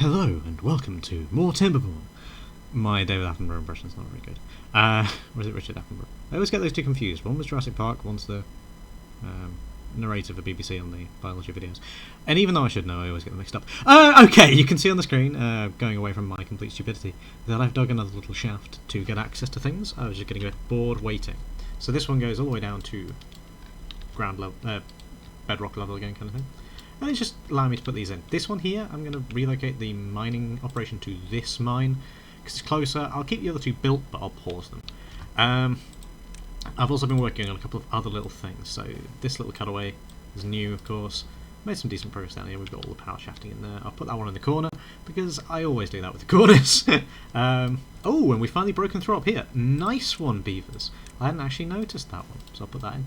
Hello and welcome to more Timberborn. My David Attenborough impression is not very good. Or is it Richard Attenborough? I always get those two confused. One was Jurassic Park, one's the narrator for BBC on the biology videos. And even though I should know, I always get them mixed up. Okay, you can see on the screen, going away from my complete stupidity, that I've dug another little shaft to get access to things. I was just getting a bit bored waiting. So this one goes all the way down to ground level, bedrock level again, kind of thing. And it's just allowing me to put these in. This one here, I'm going to relocate the mining operation to this mine, because it's closer. I'll keep the other two built, but I'll pause them. I've also been working on a couple of other little things. So this little cutaway is new, of course. Made some decent progress down here. We've got all the power shafting in there. I'll put that one in the corner, because I always do that with the corners. Oh, and we've finally broken through up here. Nice one, beavers. I hadn't actually noticed that one, so I'll put that in.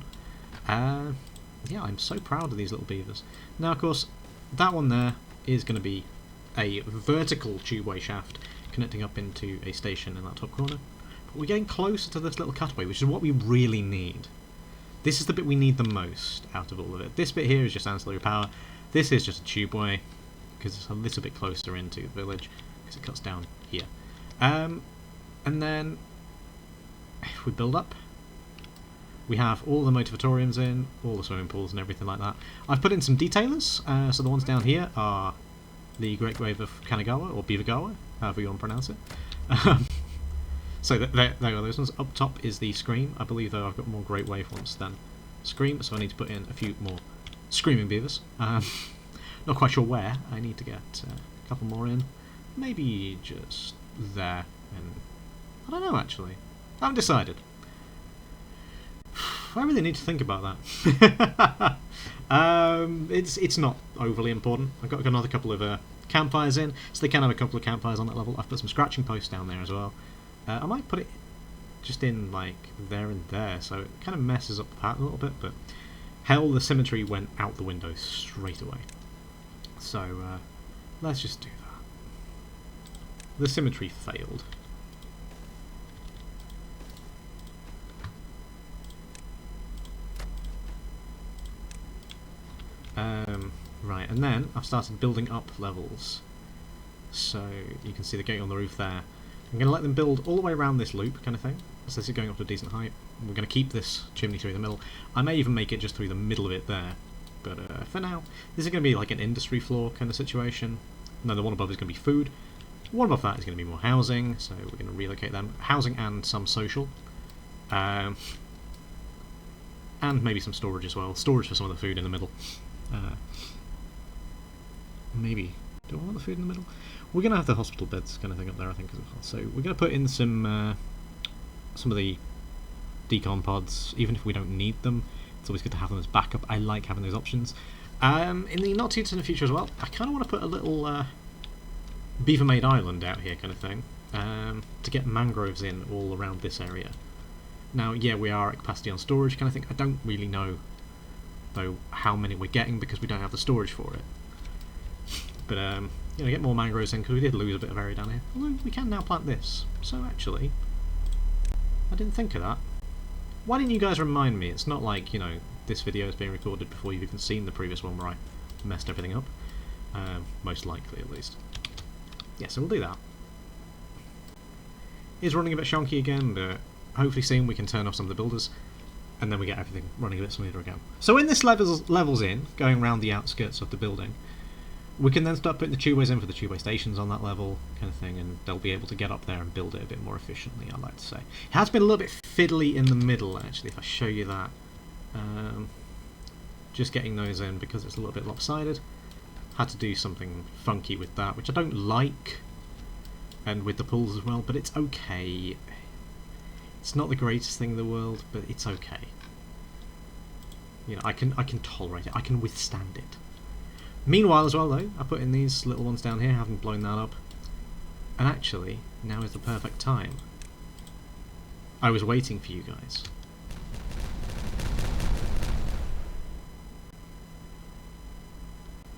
Yeah, I'm so proud of these little beavers. Now, of course, that one there is going to be a vertical tubeway shaft connecting up into a station in that top corner. But we're getting closer to this little cutaway, which is what we really need. This is the bit we need the most out of all of it. This bit here is just ancillary power. This is just a tubeway, because it's a little bit closer into the village, because it cuts down here. And then, if we build up, we have all the motivatoriums in, all the swimming pools and everything like that. I've put in some detailers, so the ones down here are the Great Wave of Kanagawa, or Beavergawa, however you want to pronounce it. So there are those ones. Up top is the Scream. I believe, though, I've got more Great Wave ones than Scream, so I need to put in a few more Screaming Beavers. Not quite sure where. I need to get a couple more in. Maybe just there. And I don't know, actually. I haven't decided. I really need to think about that. It's not overly important. I've got another couple of campfires in, so they can have a couple of campfires on that level. I've put some scratching posts down there as well. I might put it just in like there and there, so it kind of messes up the pattern a little bit, but hell, the symmetry went out the window straight away. So let's just do that. The symmetry failed. Right, and then I've started building up levels. So you can see the gate on the roof there. I'm going to let them build all the way around this loop kind of thing. So this is going up to a decent height. We're going to keep this chimney through the middle. I may even make it just through the middle of it there. But for now, this is going to be like an industry floor kind of situation. And then the one above is going to be food. One above that is going to be more housing, so we're going to relocate them. Housing and some social. And maybe some storage as well. Storage for some of the food in the middle. Maybe. Do I want the food in the middle? We're going to have the hospital beds kind of thing up there, I think, as well. So we're going to put in some of the decon pods, even if we don't need them. It's always good to have them as backup. I like having those options. In the not too distant future as well, I kind of want to put a little beaver-made island out here kind of thing, to get mangroves in all around this area. Now, yeah, we are at capacity on storage kind of thing. I don't really know, though, how many we're getting because we don't have the storage for it. But, you know, get more mangroves in because we did lose a bit of area down here. Although we can now plant this. So, actually, I didn't think of that. Why didn't you guys remind me? It's not like, you know, this video is being recorded before you've even seen the previous one where I messed everything up. Most likely, at least. Yeah, so we'll do that. It's running a bit shonky again, but hopefully soon we can turn off some of the builders, and then we get everything running a bit smoother again. So when this levels in, going around the outskirts of the building, we can then start putting the tubeways in for the tubeway stations on that level, kind of thing, and they'll be able to get up there and build it a bit more efficiently, I'd like to say. It has been a little bit fiddly in the middle, actually, if I show you that. Just getting those in because it's a little bit lopsided. Had to do something funky with that, which I don't like, and with the pools as well, but it's okay. It's not the greatest thing in the world, but it's okay. You know, I can tolerate it. I can withstand it. Meanwhile, as well, though, I put in these little ones down here, haven't blown that up. And actually, now is the perfect time. I was waiting for you guys.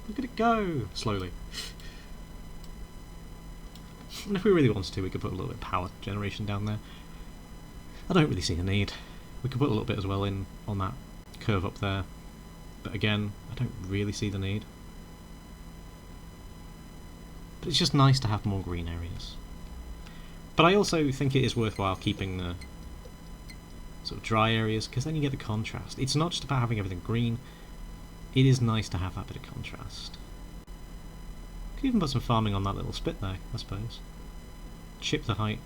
Look at it go! Slowly. And if we really wanted to, we could put a little bit of power generation down there. I don't really see the need. We could put a little bit as well in on that curve up there. But again, I don't really see the need. But it's just nice to have more green areas. But I also think it is worthwhile keeping the sort of dry areas, because then you get the contrast. It's not just about having everything green, it is nice to have that bit of contrast. Could even put some farming on that little spit there, I suppose. Chip the height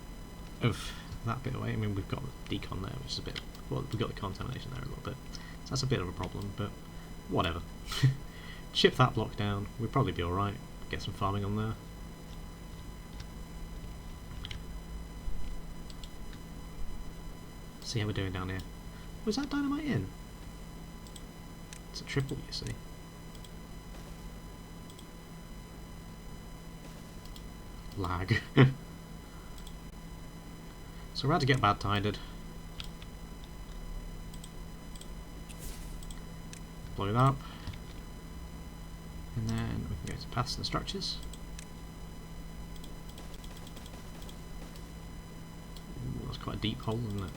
of that bit away. I mean, we've got the decon there, which is a bit... well, we've got the contamination there a little bit. So that's a bit of a problem, but whatever. Chip that block down, we'd probably be alright. Get some farming on there. See how we're doing down here. Was that dynamite in? It's a triple, you see. Lag. So we're about to get bad tided. Blow it up. And then we can go to paths and structures. Ooh, that's quite a deep hole, isn't it?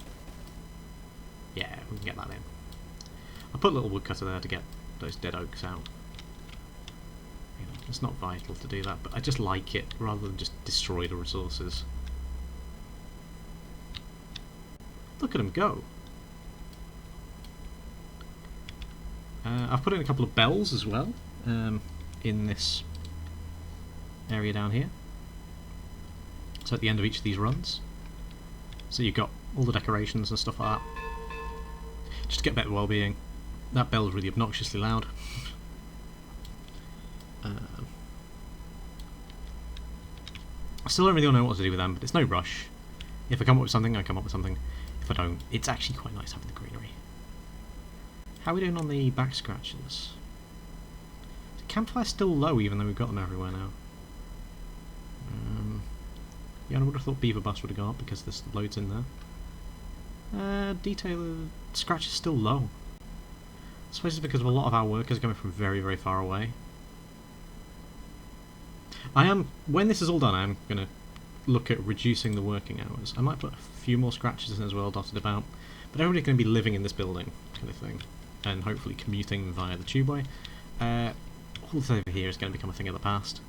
Yeah, we can get that in. I put a little woodcutter there to get those dead oaks out. You know, it's not vital to do that, but I just like it rather than just destroy the resources. Look at them go. I've put in a couple of bells as well in this area down here. So at the end of each of these runs. So you've got all the decorations and stuff like that. Just to get better well-being. That bell's really obnoxiously loud. I still don't really know what to do with them, but it's no rush. If I come up with something, I come up with something. If I don't, it's actually quite nice having the greenery. How are we doing on the back scratches? The campfire's still low, even though we've got them everywhere now. Yeah, I would have thought beaver bust would have gone up because there's loads in there. Detail scratch is still low. I suppose it's because of a lot of our workers coming from very, very far away. When this is all done, I'm going to look at reducing the working hours. I might put a few more scratches in as well, dotted about. But everybody's going to be living in this building, kind of thing. And hopefully commuting via the tubeway. All this over here is going to become a thing of the past.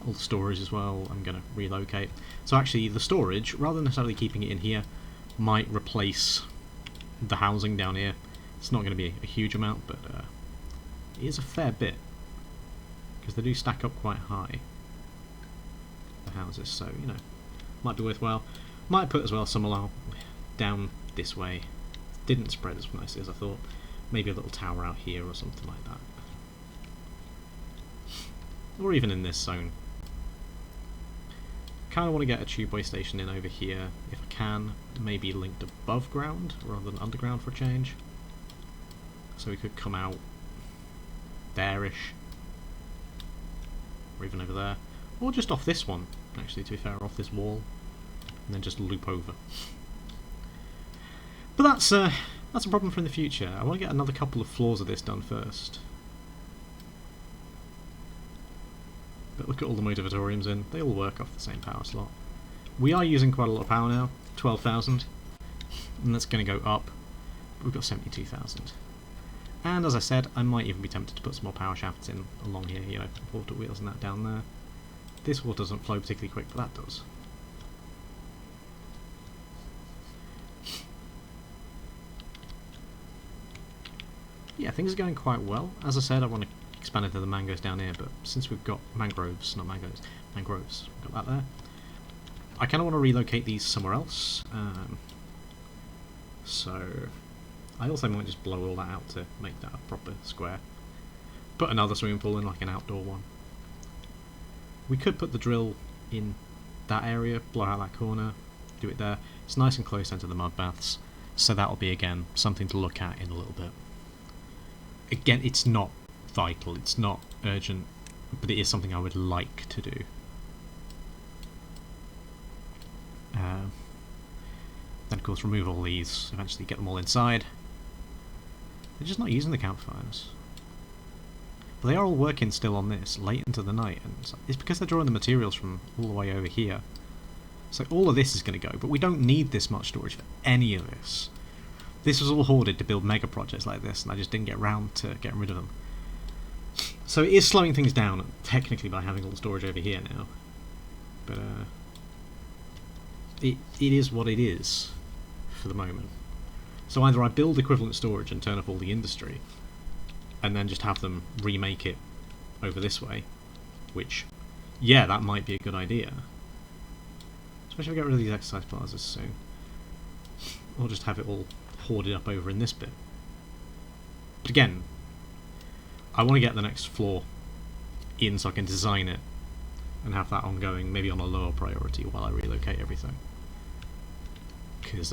All the storage as well, I'm going to relocate. So actually, the storage, rather than necessarily keeping it in here, might replace the housing down here. It's not going to be a huge amount, but it is a fair bit. Because they do stack up quite high, the houses, so, you know, might be worthwhile. Might put as well some along down this way. Didn't spread as nicely as I thought. Maybe a little tower out here or something like that. Or even in this zone. Kind of want to get a tubeway station in over here, if I can. Maybe linked above ground rather than underground for a change. So we could come out there-ish. Or even over there. Or just off this one, actually, to be fair, off this wall. And then just loop over. But that's a problem for in the future. I want to get another couple of floors of this done first. But look at all the motivatoriums in. They all work off the same power slot. We are using quite a lot of power now. 12,000. And that's going to go up. But we've got 72,000. And as I said, I might even be tempted to put some more power shafts in along here, you know, water wheels and that down there. This water doesn't flow particularly quick, but that does. Yeah, things are going quite well. As I said, I want to expand into the mangoes down here, but since we've got mangroves, not mangoes, mangroves, we've got that there. I kind of want to relocate these somewhere else. So I also might just blow all that out to make that a proper square. Put another swimming pool in, like an outdoor one. We could put the drill in that area, blow out that corner, do it there. It's nice and close into the mud baths, so that'll be, again, something to look at in a little bit. Again, it's not vital, it's not urgent, but it is something I would like to do. Then of course remove all these, eventually get them all inside. They're just not using the campfires. But they are all working still on this, late into the night, and it's because they're drawing the materials from all the way over here. So all of this is going to go, but we don't need this much storage for any of this. This was all hoarded to build mega projects like this, and I just didn't get round to getting rid of them. So it is slowing things down, technically, by having all the storage over here now. But it is what it is for the moment. So either I build equivalent storage and turn off all the industry, and then just have them remake it over this way, which, yeah, that might be a good idea. Especially if I get rid of these exercise plazas soon. Or just have it all hoarded up over in this bit. But again, I want to get the next floor in so I can design it and have that ongoing, maybe on a lower priority while I relocate everything. Because,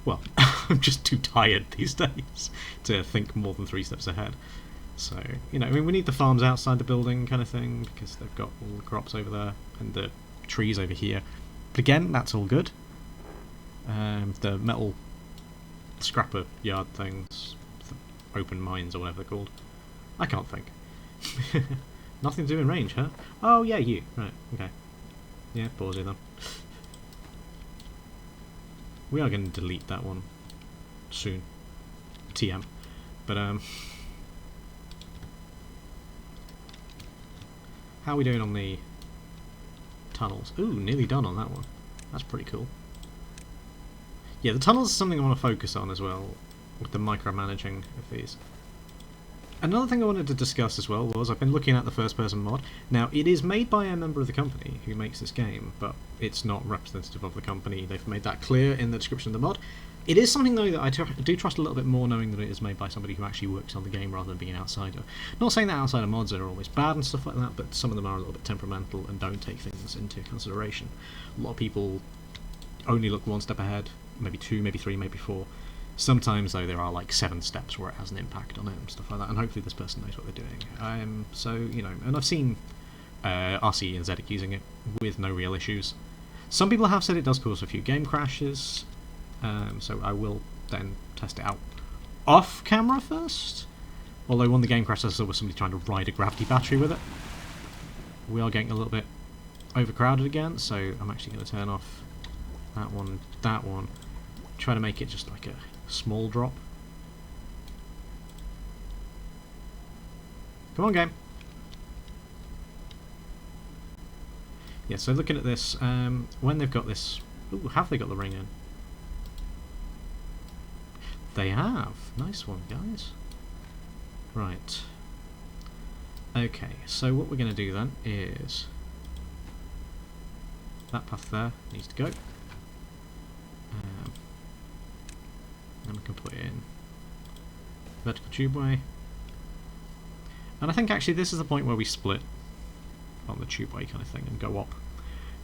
well, I'm just too tired these days to think more than 3 steps ahead. So, you know, I mean, we need the farms outside the building kind of thing, because they've got all the crops over there and the trees over here. But again, that's all good. The metal scrapper yard things, the open mines or whatever they're called. I can't think. Nothing to do in range, huh? Oh, yeah, you. Right, okay. Yeah, pause it then. We are going to delete that one soon. TM. But, how are we doing on the tunnels? Ooh, nearly done on that one. That's pretty cool. Yeah, the tunnels is something I want to focus on as well, with the micromanaging of these. Another thing I wanted to discuss as well was I've been looking at the first person mod. Now, it is made by a member of the company who makes this game, but it's not representative of the company. They've made that clear in the description of the mod. It is something, though, that I do trust a little bit more, knowing that it is made by somebody who actually works on the game rather than being an outsider. Not saying that outsider mods are always bad and stuff like that, but some of them are a little bit temperamental and don't take things into consideration. A lot of people only look 1 step ahead, maybe 2, maybe 3, maybe 4. Sometimes, though, there are like 7 steps where it has an impact on it and stuff like that, and hopefully this person knows what they're doing. So, you know, and I've seen RC and Zedek using it with no real issues. Some people have said it does cause a few game crashes, so I will then test it out off camera first. Although one of the game crashes I saw was somebody trying to ride a gravity battery with it. We are getting a little bit overcrowded again, so I'm actually going to turn off that one, try to make it just like a small drop. Come on, game. Yeah, so looking at this, when they've got this... Ooh, have they got the ring in? They have. Nice one, guys. Right. Okay, so what we're going to do then is... That path there needs to go. Then we can put it in vertical tubeway. And I think actually this is the point where we split on the tubeway kind of thing and go up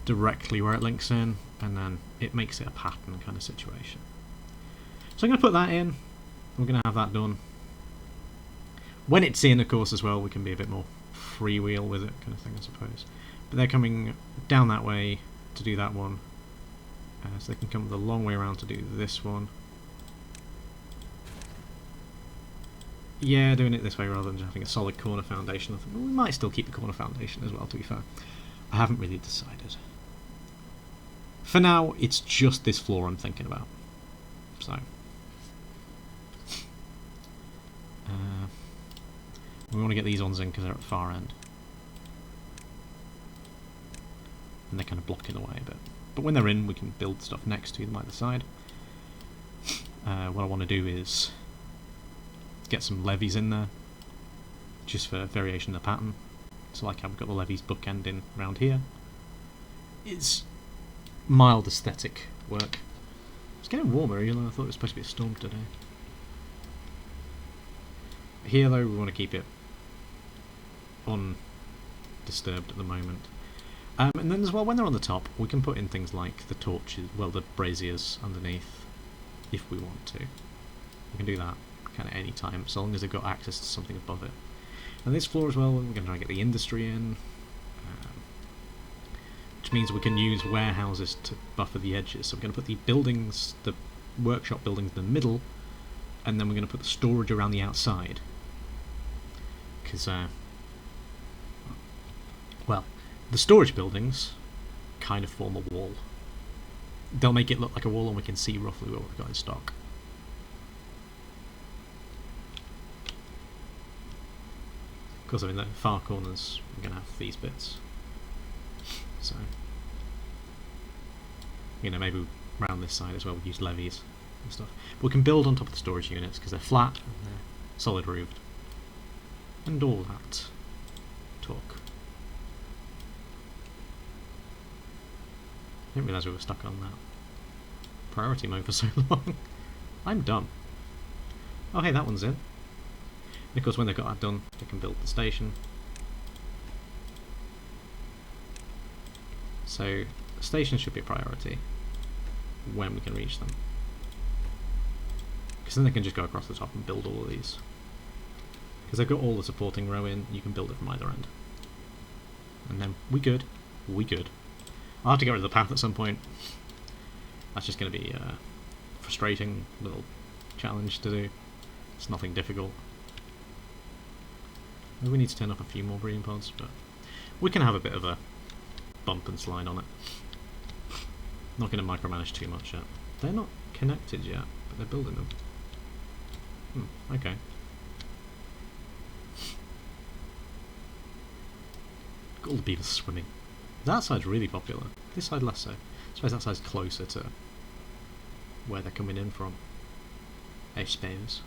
directly where it links in, and then it makes it a pattern kind of situation. So I'm going to put that in. We're going to have that done. When it's in, of course, as well, we can be a bit more freewheel with it kind of thing, I suppose. But they're coming down that way to do that one. So they can come the long way around to do this one. Yeah, doing it this way rather than just having a solid corner foundation. I think we might still keep the corner foundation as well, to be fair. I haven't really decided. For now, it's just this floor I'm thinking about. So. We want to get these ones in because they're at the far end. And they're kind of blocking the way a bit. But when they're in, we can build stuff next to them either side. What I want to do is get some levees in there, just for variation of the pattern. So like how we've got the levees bookending around here. It's mild aesthetic work. It's getting warmer, even though I thought it was supposed to be a storm today. Here though, we want to keep it undisturbed at the moment. And then as well, when they're on the top, we can put in things like the torches, well, the braziers underneath, if we want to. We can do that kind of any time, so long as they've got access to something above it. And this floor as well, we're going to try and get the industry in, which means we can use warehouses to buffer the edges. So we're going to put the buildings, the workshop buildings in the middle, and then we're going to put the storage around the outside. Because, well, the storage buildings kind of form a wall. They'll make it look like a wall and we can see roughly what we've got in stock. course, in the far corners, we're going to have these bits. So, maybe around this side as well, we use levees and stuff. But we can build on top of the storage units because they're flat and they're solid roofed. And all that talk. I didn't realise we were stuck on that priority mode for so long. I'm dumb. Oh hey, that one's in. And of course when they've got that done, they can build the station. So, stations should be a priority when we can reach them. Because then they can just go across the top and build all of these. Because they've got all the supporting row in, you can build it from either end. And then we good. I'll have to get rid of the path at some point. That's just going to be a frustrating little challenge to do. It's nothing difficult. Maybe we need to turn off a few more breeding pods, but we can have a bit of a bump and slide on it. Not going to micromanage too much yet. They're not connected yet, but they're building them. Okay. All the beavers swimming. That side's really popular. This side less so. I suppose that side's closer to where they're coming in from. I suppose.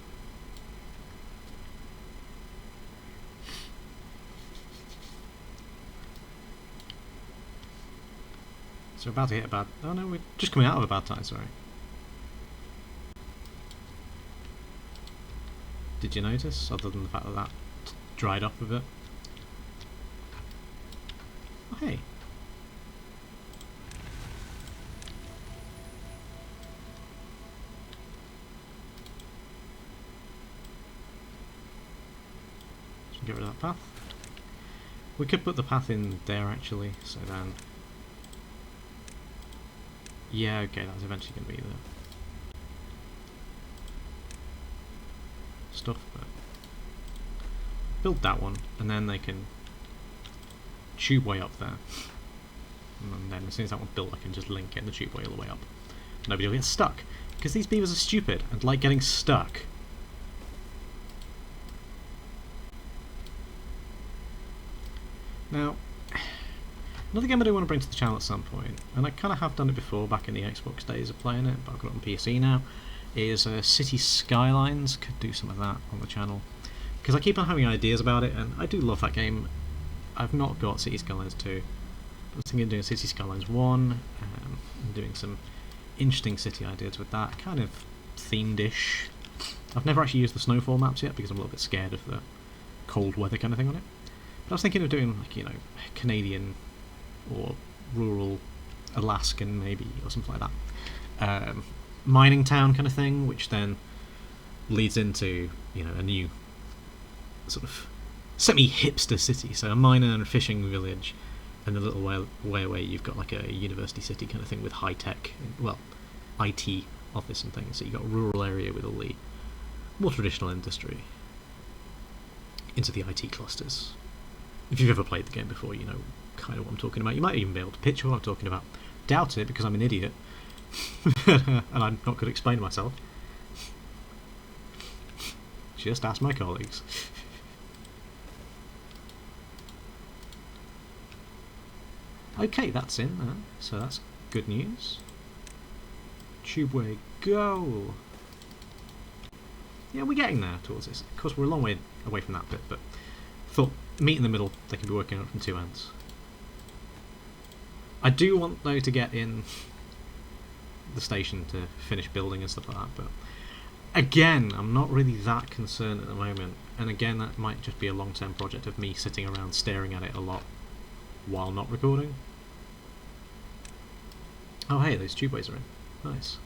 So we're about to hit a bad... Oh no, we're just coming out of a bad time, sorry. Did you notice, other than the fact that that dried up a bit? Oh hey. Should get rid of that path. We could put the path in there actually, so then... Yeah, okay, that's eventually going to be the stuff, but build that one, and then they can tube way up there. And then as soon as that one's built, I can just link it and the tube way all the way up. Nobody will get stuck, because these beavers are stupid and like getting stuck. Now, another game I do want to bring to the channel at some point, and I kind of have done it before back in the Xbox days of playing it, but I've got it on PC now, is City Skylines. Could do some of that on the channel, because I keep on having ideas about it, and I do love that game. I've not got City Skylines 2, but I was thinking of doing City Skylines 1, and doing some interesting city ideas with that, kind of themed-ish. I've never actually used the snowfall maps yet, because I'm a little bit scared of the cold weather kind of thing on it. But I was thinking of doing, like, Canadian or rural Alaskan maybe, or something like that. Mining town kind of thing, which then leads into, a new sort of semi-hipster city. So a miner and a fishing village, and a little way away you've got like a university city kind of thing with high-tech, well, IT office and things. So you've got a rural area with all the more traditional industry into the IT clusters. If you've ever played the game before, you know kind of what I'm talking about. You might even be able to picture what I'm talking about. Doubt it, because I'm an idiot. And I'm not good at explaining myself. Just ask my colleagues. Okay, that's in there, so that's good news. Tubeway, go! Yeah, we're getting there towards this. Of course, we're a long way away from that bit, but thought meet in the middle, they can be working on it from two ends. I do want, though, to get in the station to finish building and stuff like that, but again, I'm not really that concerned at the moment, and again, that might just be a long-term project of me sitting around staring at it a lot while not recording. Oh hey, those tubeways are in. Nice.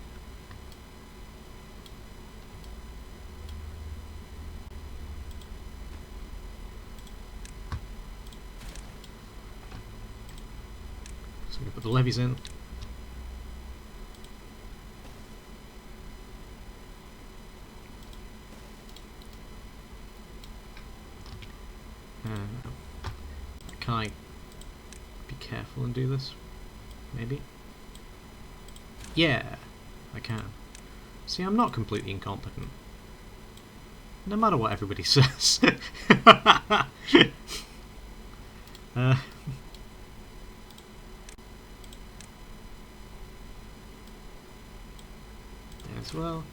So we put the levees in. Can I be careful and do this? Maybe? Yeah, I can. See, I'm not completely incompetent. No matter what everybody says. There as well.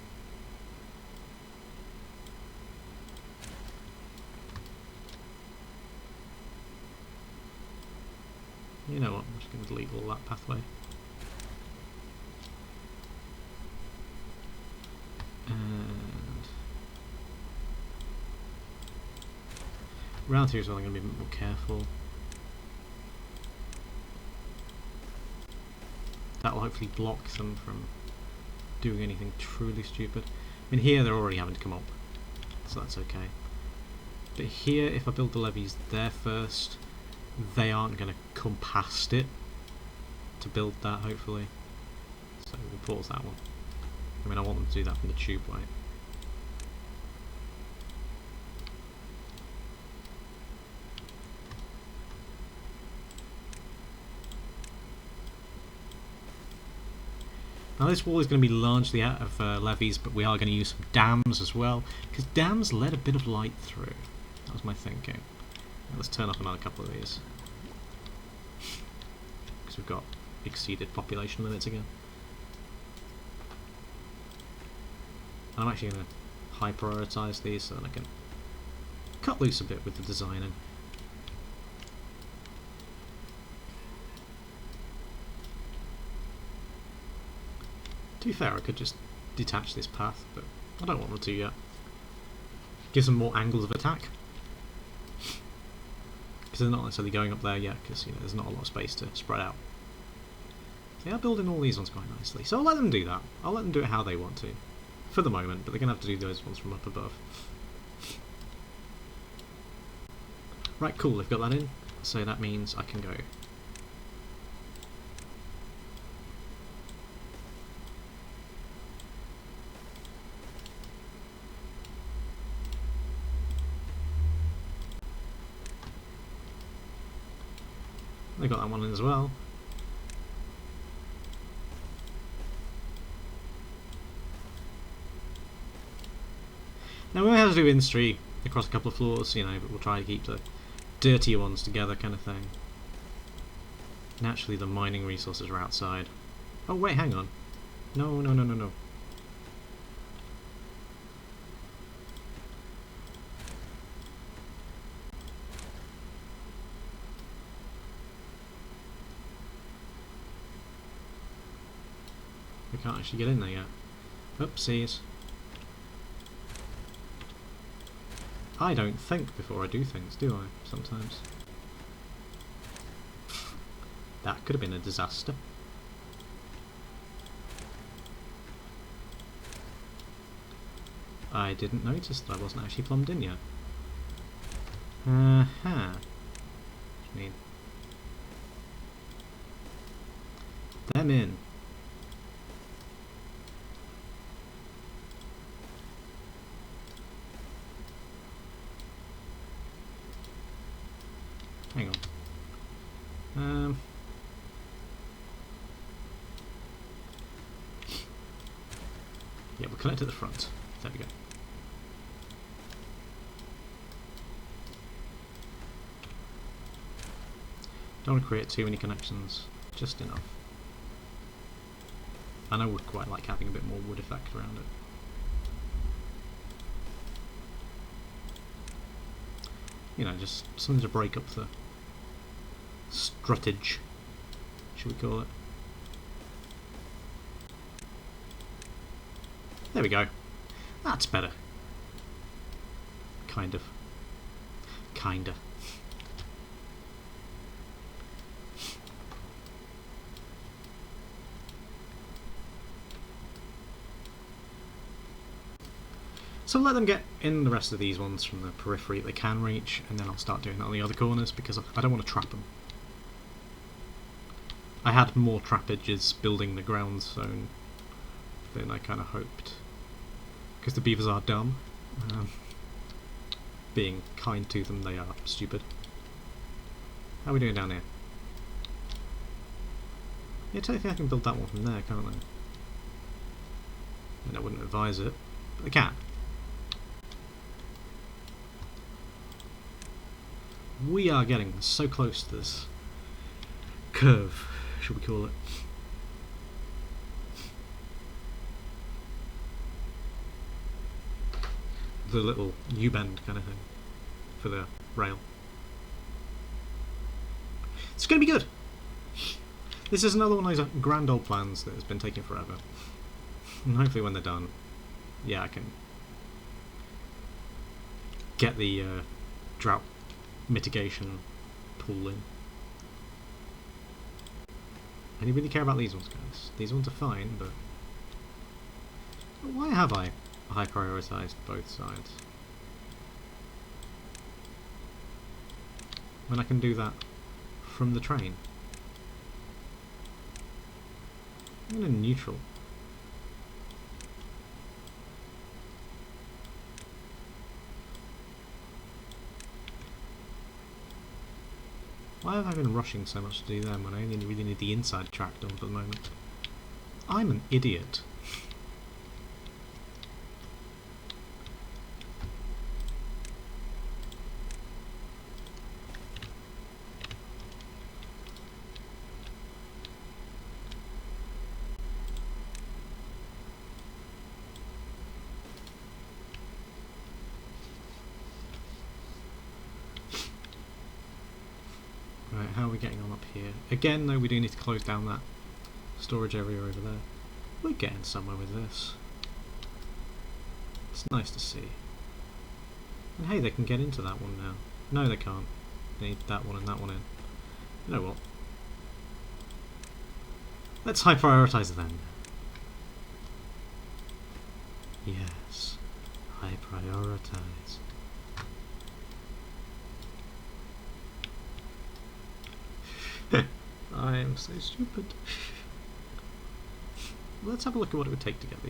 You know what, I'm just going to delete all that pathway. And round here as well, I'm going to be a bit more careful. That will hopefully block them from doing anything truly stupid. I mean, here they're already having to come up, so that's okay. But here, if I build the levees there first, they aren't going to come past it to build that, hopefully. So we'll pause that one. I mean, I want them to do that from the tube way. Now this wall is going to be largely out of levees, but we are going to use some dams as well, because dams let a bit of light through. That was my thinking. Now let's turn up another couple of these, because we've got exceeded population limits again. And I'm actually going to high prioritise these so that I can cut loose a bit with the designing. To be fair, I could just detach this path, but I don't want to yet. Gives them more angles of attack. Because they're not necessarily going up there yet, because there's not a lot of space to spread out. They are building all these ones quite nicely, so I'll let them do that. I'll let them do it how they want to. For the moment, but they're going to have to do those ones from up above. Right, cool, they've got that in, so that means I can go. They got that one in as well. Now we may have to do industry across a couple of floors, but we'll try to keep the dirtier ones together, kind of thing. Naturally, the mining resources are outside. Oh wait, hang on. No, no, no, no, no. We can't actually get in there yet. Oopsies. I don't think before I do things, do I? Sometimes. That could have been a disaster. I didn't notice that I wasn't actually plumbed in yet. What do you mean? Them in. Hang on. Yeah, we'll connect at the front. There we go. Don't want to create too many connections, just enough. And I would quite like having a bit more wood effect around it. Just something to break up the struttage, should we call it. There we go. That's better. Kind of. Kinda. So let them get in the rest of these ones from the periphery that they can reach, and then I'll start doing that on the other corners because I don't want to trap them. I had more trappages building the ground zone than I kind of hoped, because the beavers are dumb. Being kind to them, they are stupid. How are we doing down here? Yeah, technically I can build that one from there, can't I? And I wouldn't advise it, but I can. We are getting so close to this curve, should we call it. The little U-bend kind of thing for the rail. It's going to be good! This is another one of those grand old plans that has been taking forever. And hopefully when they're done, yeah, I can get the drought mitigation pool in. I don't really care about these ones, guys. These ones are fine, but why have I high prioritised both sides when I can do that from the train? I'm in neutral. Why have I been rushing so much to do them when I only really need the inside track done for the moment? I'm an idiot. Right, how are we getting on up here? Again, though, we do need to close down that storage area over there. We're getting somewhere with this. It's nice to see. And hey, they can get into that one now. No, they can't. They need that one and that one in. You know what? Let's high prioritise them. Yes. High prioritise. I am so stupid. Let's have a look at what it would take to get the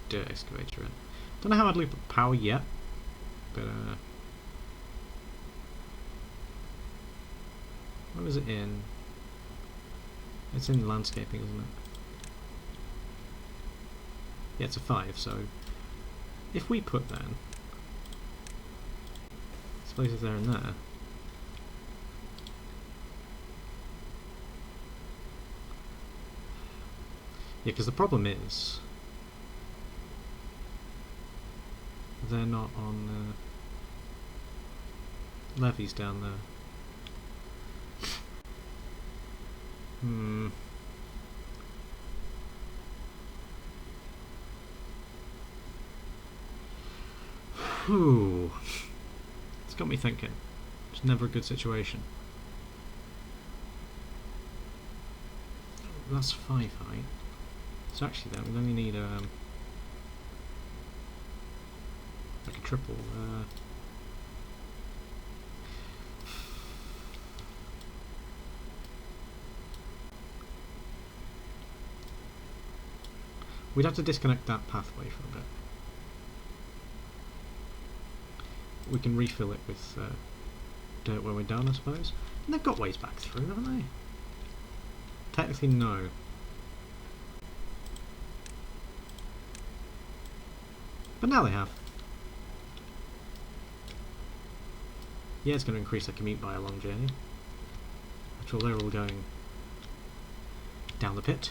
dirt excavator in. Don't know how I'd loop up power yet, but what was it in? It's in landscaping, isn't it? Yeah, it's a 5, so if we put then explosives there and there, yeah, because the problem is they're not on levees down there. Whew. It's got me thinking. It's never a good situation. That's 5 height. So actually then, we only need like a triple. We'd have to disconnect that pathway for a bit. We can refill it with dirt when we're done, I suppose. And they've got ways back through, haven't they? Technically, no. But now they have. Yeah, it's going to increase their commute by a long journey. After all, they're all going down the pit.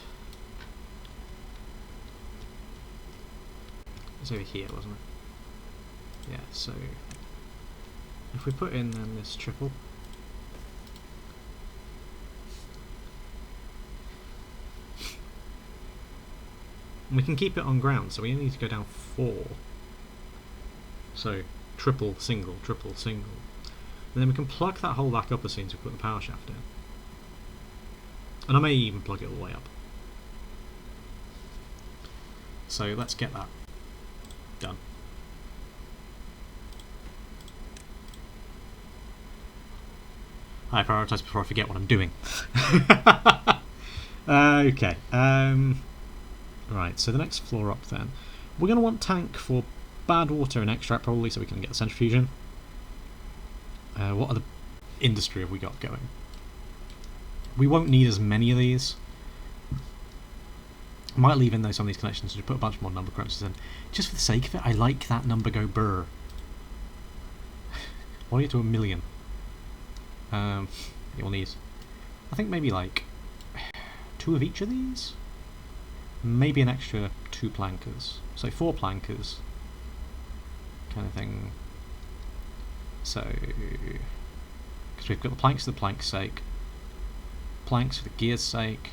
It's over here, wasn't it? Yeah, so if we put in then this triple, we can keep it on ground, so we only need to go down 4. So triple, single, and then we can plug that hole back up as soon as we put the power shaft in. And I may even plug it all the way up. So let's get that done. I prioritise before I forget what I'm doing. Okay. Right, so the next floor up then. We're going to want tank for bad water and extract probably, so we can get the centrifuge. What other industry have we got going? We won't need as many of these. I might leave in though some of these connections and just put a bunch more number crunches in. Just for the sake of it, I like that number go burr. Want to get to 1,000,000. You'll need, I think maybe like 2 of each of these? Maybe an extra 2 plankers. So 4 plankers. Kind of thing. So, because we've got the planks for the plank's sake, planks for the gear's sake,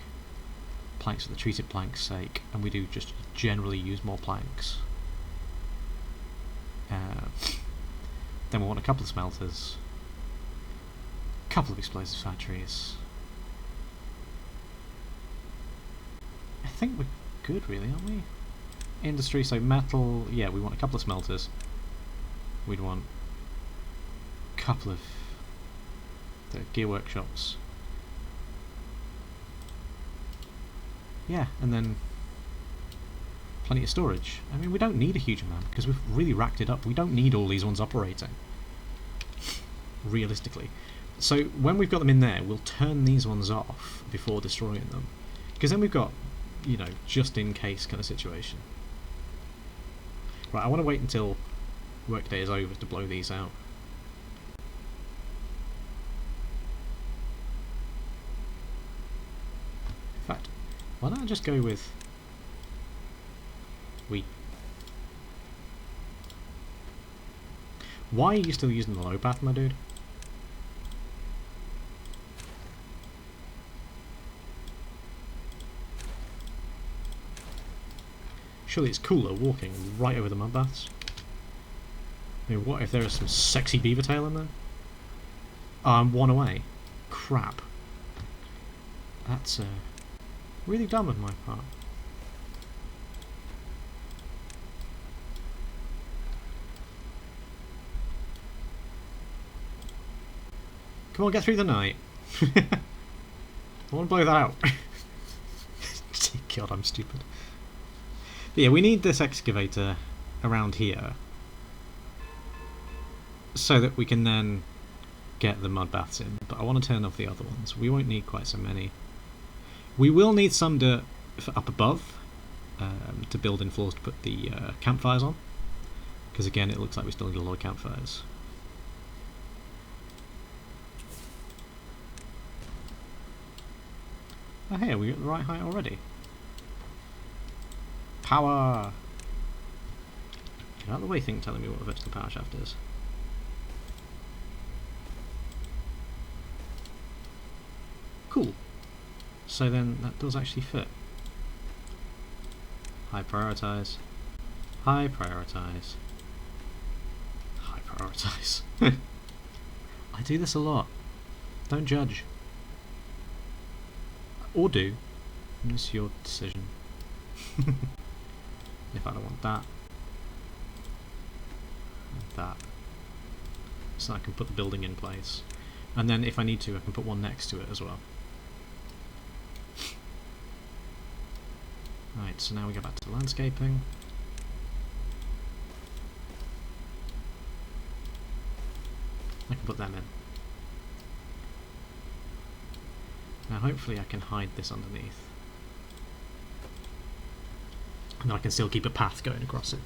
planks for the treated plank's sake, and we do just generally use more planks. Then we want a couple of smelters, a couple of explosives factories. I think we're good, really, aren't we? Industry, so metal, yeah, we want a couple of smelters. We'd want a couple of the gear workshops. Yeah, and then plenty of storage. I mean, we don't need a huge amount because we've really racked it up. We don't need all these ones operating, realistically. So when we've got them in there, we'll turn these ones off before destroying them, because then we've got, you know, just in case kind of situation. Right, I want to wait until workday is over to blow these out. In fact, why don't I just go with wheat? Why are you still using the low path, my dude? Surely it's cooler walking right over the mud baths. I mean, what if there is some sexy beaver tail in there? Oh, I'm 1 away. Crap. That's really dumb on my part. Come on, get through the night. I want to blow that out. God, I'm stupid. But yeah, we need this excavator around here so that we can then get the mud baths in. But I want to turn off the other ones. We won't need quite so many. We will need some dirt for up above to build in floors to put the campfires on, because again it looks like we still need a lot of campfires. Oh hey, are we at the right height already? Power! Get out of the way, thing telling me what a vertical power shaft is. Cool. So then that does actually fit. High prioritise. High prioritise. High prioritise. I do this a lot. Don't judge. Or do. It's your decision. If I don't want that. And that. So I can put the building in place. And then if I need to, I can put one next to it as well. Right, so now we go back to landscaping. I can put them in. Now hopefully I can hide this underneath. And then I can still keep a path going across it.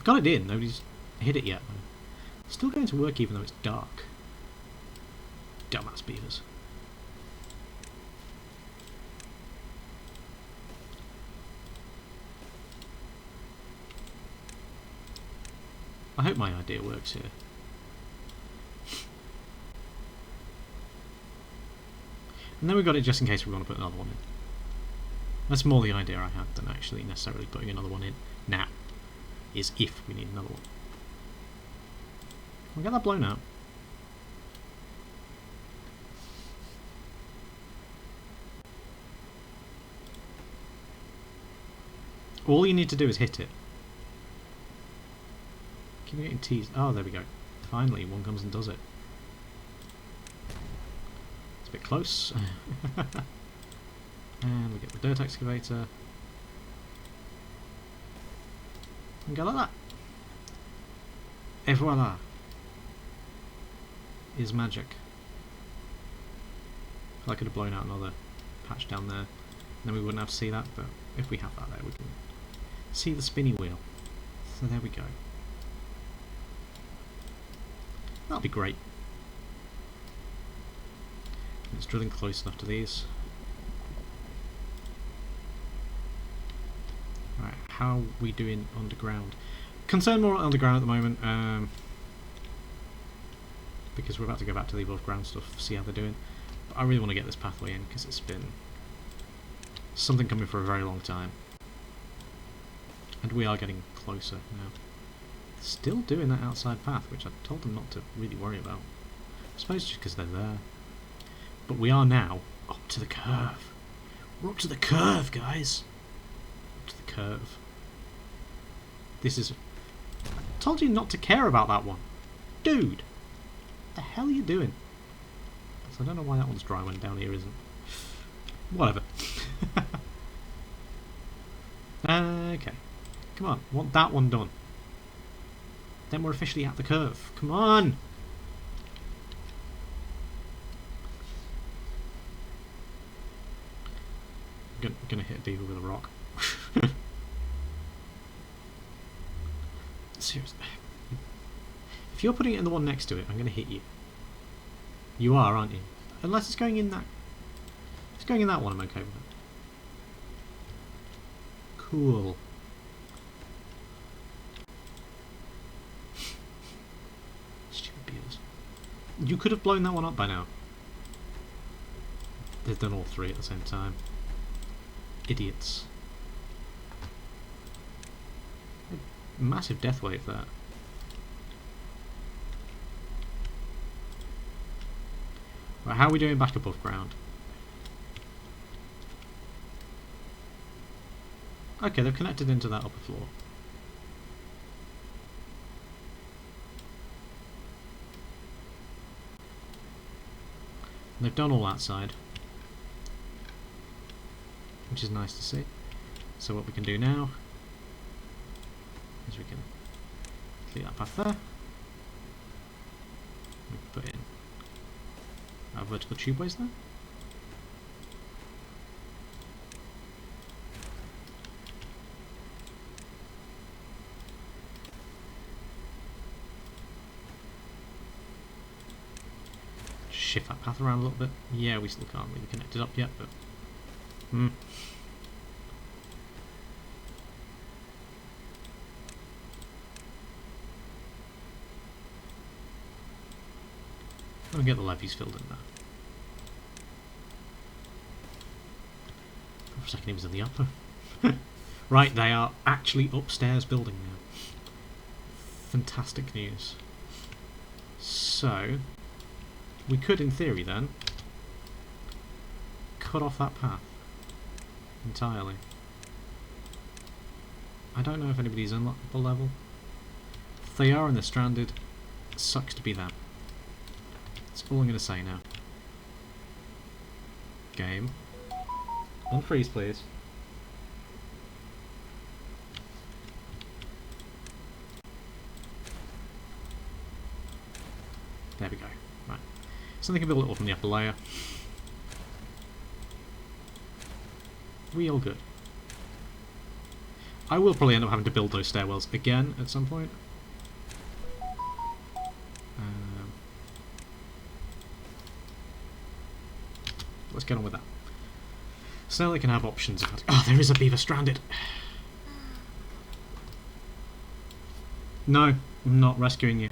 Got it in, nobody's hit it yet. Still going to work even though it's dark. Dumbass beavers. I hope my idea works here. And then we've got it just in case we want to put another one in. That's more the idea I had than actually necessarily putting another one in now. Is if we need another one. We'll get that blown out. All you need to do is hit it. Keep getting teased. Oh, there we go. Finally, one comes and does it. It's a bit close. And we get the dirt excavator. And go like that. Et voila. Is magic. I could have blown out another patch down there. Then we wouldn't have to see that, but if we have that there, we can see the spinny wheel. So there we go. That'll be great. It's drilling close enough to these. Right, how are we doing underground? Concerned more underground at the moment, because we're about to go back to the above ground stuff, see how they're doing. But I really want to get this pathway in because it's been something coming for a very long time. And we are getting closer now. Still doing that outside path, which I told them not to really worry about. I suppose just because they're there. But we are now up to the curve. We're up to the curve, guys. Up to the curve. This is... I told you not to care about that one. Dude! What the hell are you doing? So I don't know why that one's dry when down here isn't. Whatever. Okay. Come on, want that one done. Then we're officially at the curve. Come on! Gonna hit a beaver with a rock. Seriously. If you're putting it in the one next to it, I'm gonna hit you. You are, aren't you? Unless it's going in that... If it's going in that one, I'm okay with it. Cool. Stupid beavers. You could have blown that one up by now. They've done all three at the same time. Idiots. Massive death wave there. Right, how are we doing back above ground? Okay, they've connected into that upper floor. And they've done all that side, which is nice to see. So what we can do now is we can clear that path there. We can put in our vertical tubeways there. Shift that path around a little bit. Yeah, we still can't really connect it up yet, but... I'll get the levees filled in there. For a second he was in the upper. Right, they are actually upstairs building now. Fantastic news. So, we could, in theory then, cut off that path entirely. I don't know if anybody's on the level. If they are and they're stranded, it sucks to be them. That's all I'm going to say now. Game. Unfreeze, please. There we go. Right. So they can build it up from the upper layer. We all good. I will probably end up having to build those stairwells again at some point. Let's get on with that. So now they can have options. Oh, there is a beaver stranded. No, I'm not rescuing you.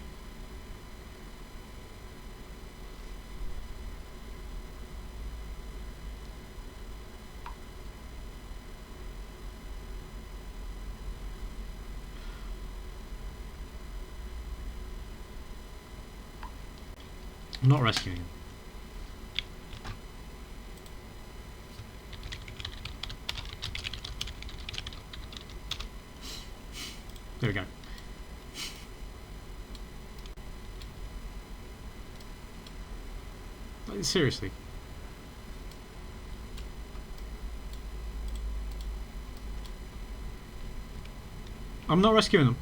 I'm not rescuing him. There we go. Like, seriously. I'm not rescuing them.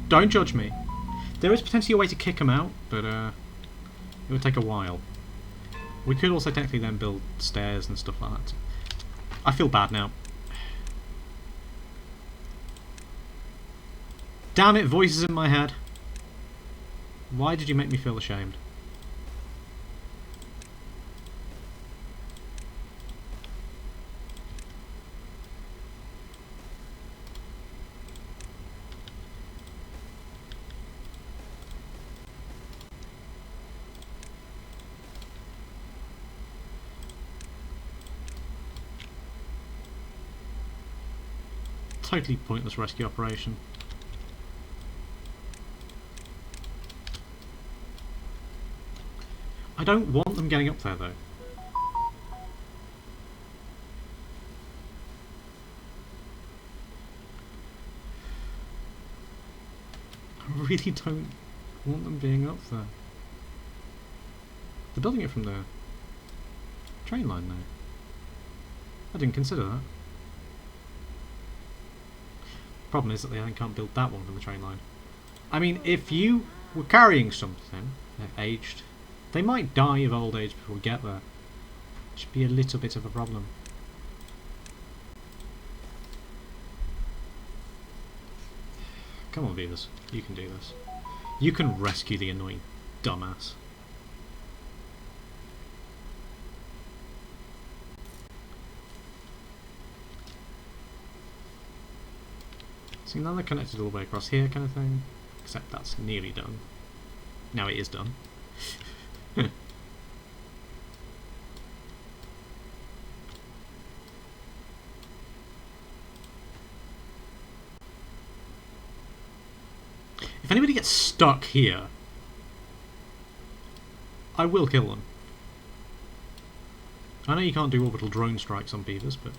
Don't judge me. There is potentially a way to kick them out, but it would take a while. We could also technically then build stairs and stuff like that I feel bad now. Damn it, voices in my head. Why did you make me feel ashamed? Totally pointless rescue operation. I don't want them getting up there though. I really don't want them being up there. They're building it from the train line now. I didn't consider that. Problem is that they can't build that one from the train line. I mean, if you were carrying something, they're aged, they might die of old age before we get there. Should be a little bit of a problem. Come on, beavers, you can do this. You can rescue the annoying dumbass. See, now they're connected all the way across here, kind of thing. Except that's nearly done. Now it is done. If anybody gets stuck here, I will kill them. I know you can't do orbital drone strikes on beavers, but...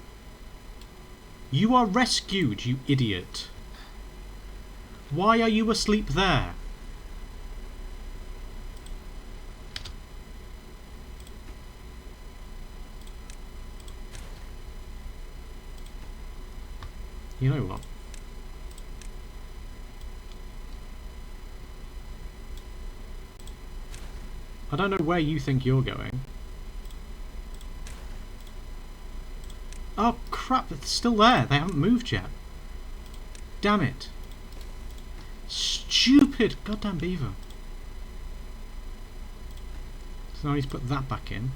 You are rescued, you idiot! Why are you asleep there? You know what? I don't know where you think you're going. Oh crap, it's still there. They haven't moved yet. Damn it. Stupid goddamn beaver. So now he's put that back in.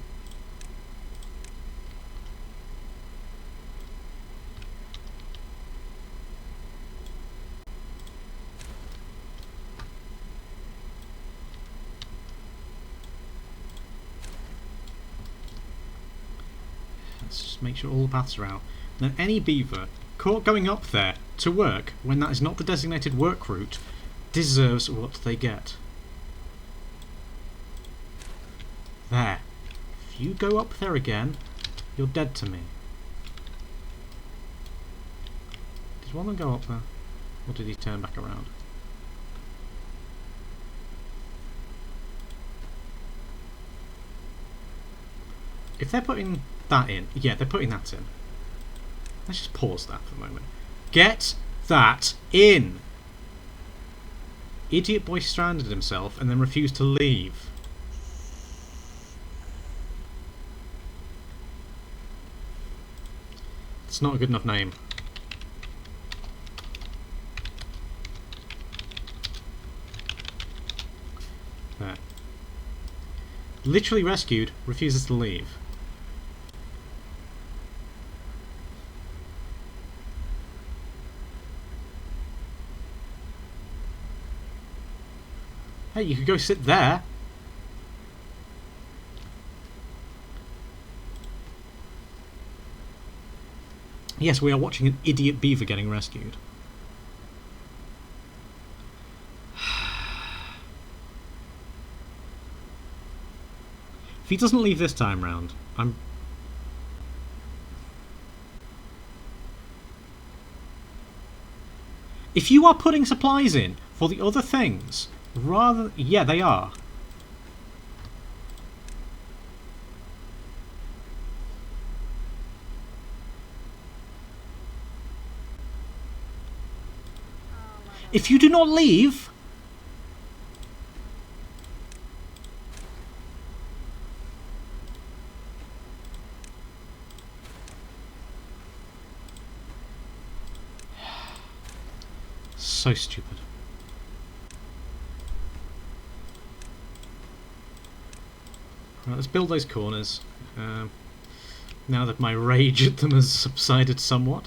Let's just make sure all the paths are out. Then any beaver caught going up there to work when that is not the designated work route deserves what they get. There. If you go up there again, you're dead to me. Did one of them go up there? Or did he turn back around? If they're putting that in, yeah, they're putting that in. Let's just pause that for a moment. Get that in! Idiot boy stranded himself and then refused to leave. It's not a good enough name. There. Literally rescued, refuses to leave. Hey, you could go sit there. Yes, we are watching an idiot beaver getting rescued. If he doesn't leave this time round, I'm... If you are putting supplies in for the other things, rather... Yeah, they are. If you do not leave... so stupid. Right, let's build those corners. Now that my rage at them has subsided somewhat.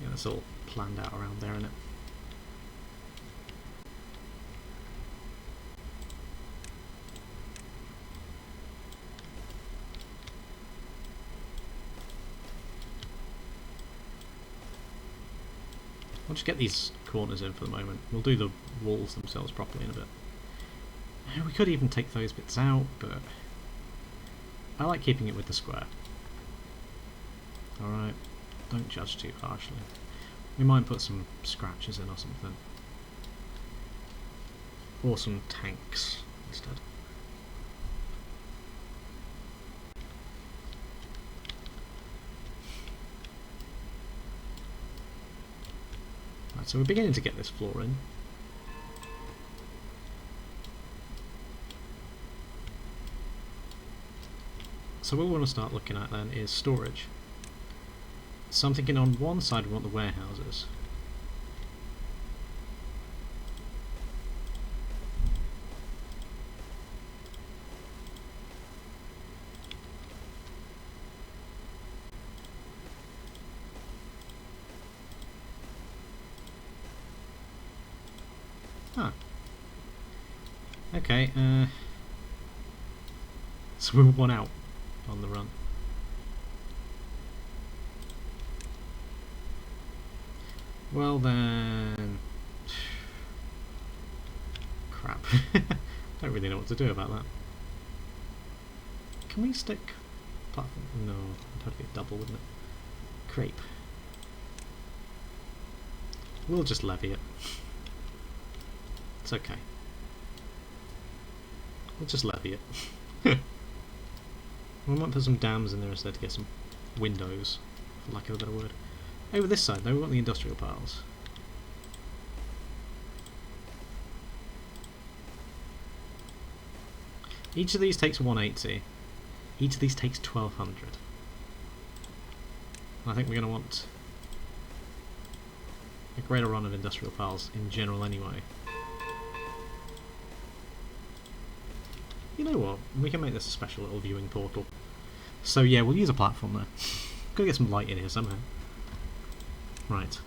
Yeah, that's all planned out around there, isn't it? I'll just get these corners in for the moment. We'll do the walls themselves properly in a bit. We could even take those bits out, but I like keeping it with the square. Alright, don't judge too harshly. We might put some scratches in or something. Or some tanks instead. Right, so we're beginning to get this floor in. So what we want to start looking at then is storage. So I'm thinking on one side we want the warehouses. Ah. Okay, so we're one out on the run. Well then... crap. Don't really know what to do about that. Can we stick... platform? No, it'd have to be a double, wouldn't it? Crepe. We'll just levy it. It's okay. We'll just levy it. We might put some dams in there instead to get some windows, for lack of a better word. Over this side though, we want the industrial piles. Each of these takes 180. Each of these takes 1200. I think we're going to want a greater run of industrial piles in general anyway. You know what, we can make this a special little viewing portal. So yeah, we'll use a platform there. Gotta get some light in here somehow. Right.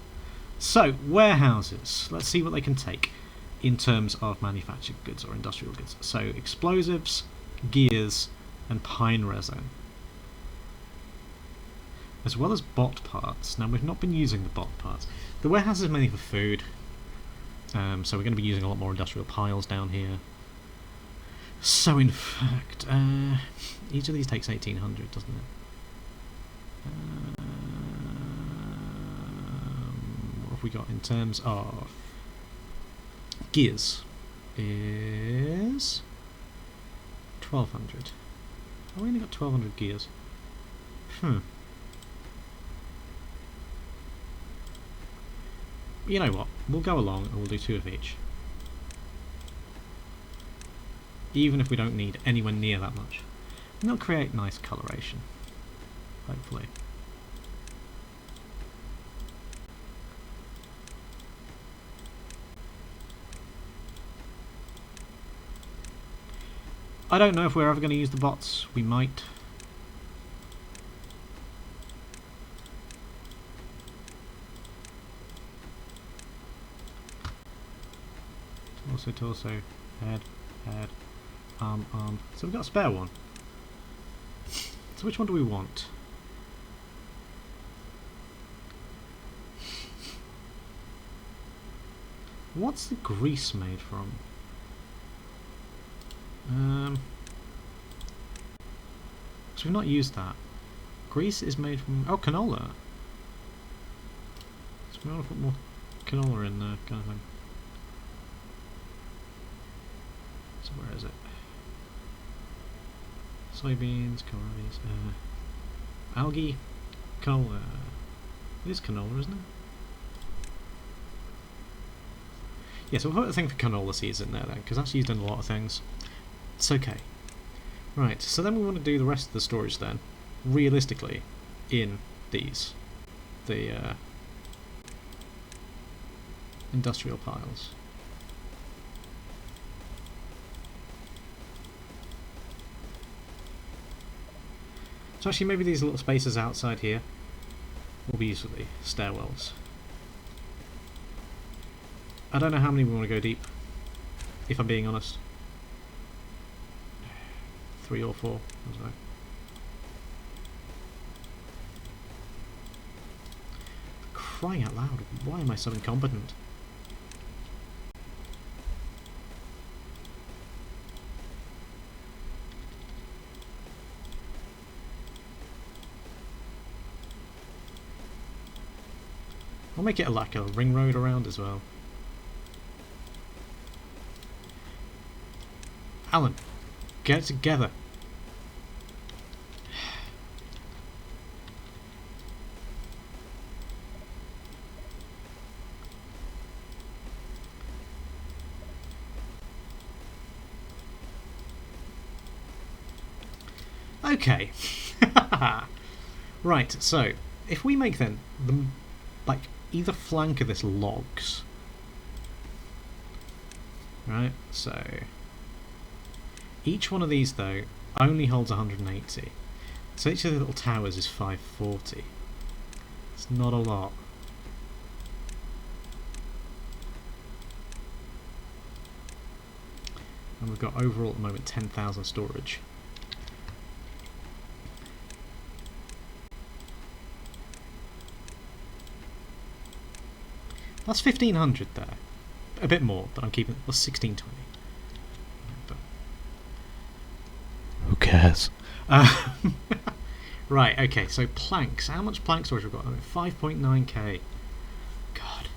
So, warehouses. Let's see what they can take in terms of manufactured goods or industrial goods. So, explosives, gears, and pine resin. As well as bot parts. Now, we've not been using the bot parts. The warehouse is mainly for food. So we're going to be using a lot more industrial piles down here. So in fact, each of these takes 1800, doesn't it? What have we got in terms of gears? Is 1200. Oh, we only got 1200 gears. You know what? We'll go along and we'll do 2 of each. Even if we don't need anywhere near that much. And it'll create nice coloration, hopefully. I don't know if we're ever going to use the bots. We might. Torso, head, arm. So we've got a spare one. So which one do we want? What's the grease made from? So we've not used that. Grease is made from... oh, canola. So we want to put more canola in there, kind of thing. So where is it? Soybeans, kohlrabi, algae, canola. It is canola, isn't it? Yeah, so we'll put a thing for canola seeds in there then, because that's used in a lot of things. It's okay. Right, so then we want to do the rest of the storage then, realistically, in these. The industrial piles. So actually maybe these little spaces outside here will be used for the stairwells. I don't know how many we want to go deep, if I'm being honest. 3 or 4, I don't know. Crying out loud, why am I so incompetent? I'll make it like a ring road around as well. Alan, get it together. Okay. Right, so if we make then the like either flank of this logs. Right, so each one of these though only holds 180. So each of the little towers is 540. It's not a lot. And we've got overall at the moment 10,000 storage. That's 1,500 there. A bit more, but I'm keeping it. Well, 1,620. But who cares? Right, okay, so planks. How much plank storage have we got? 5.9k. God.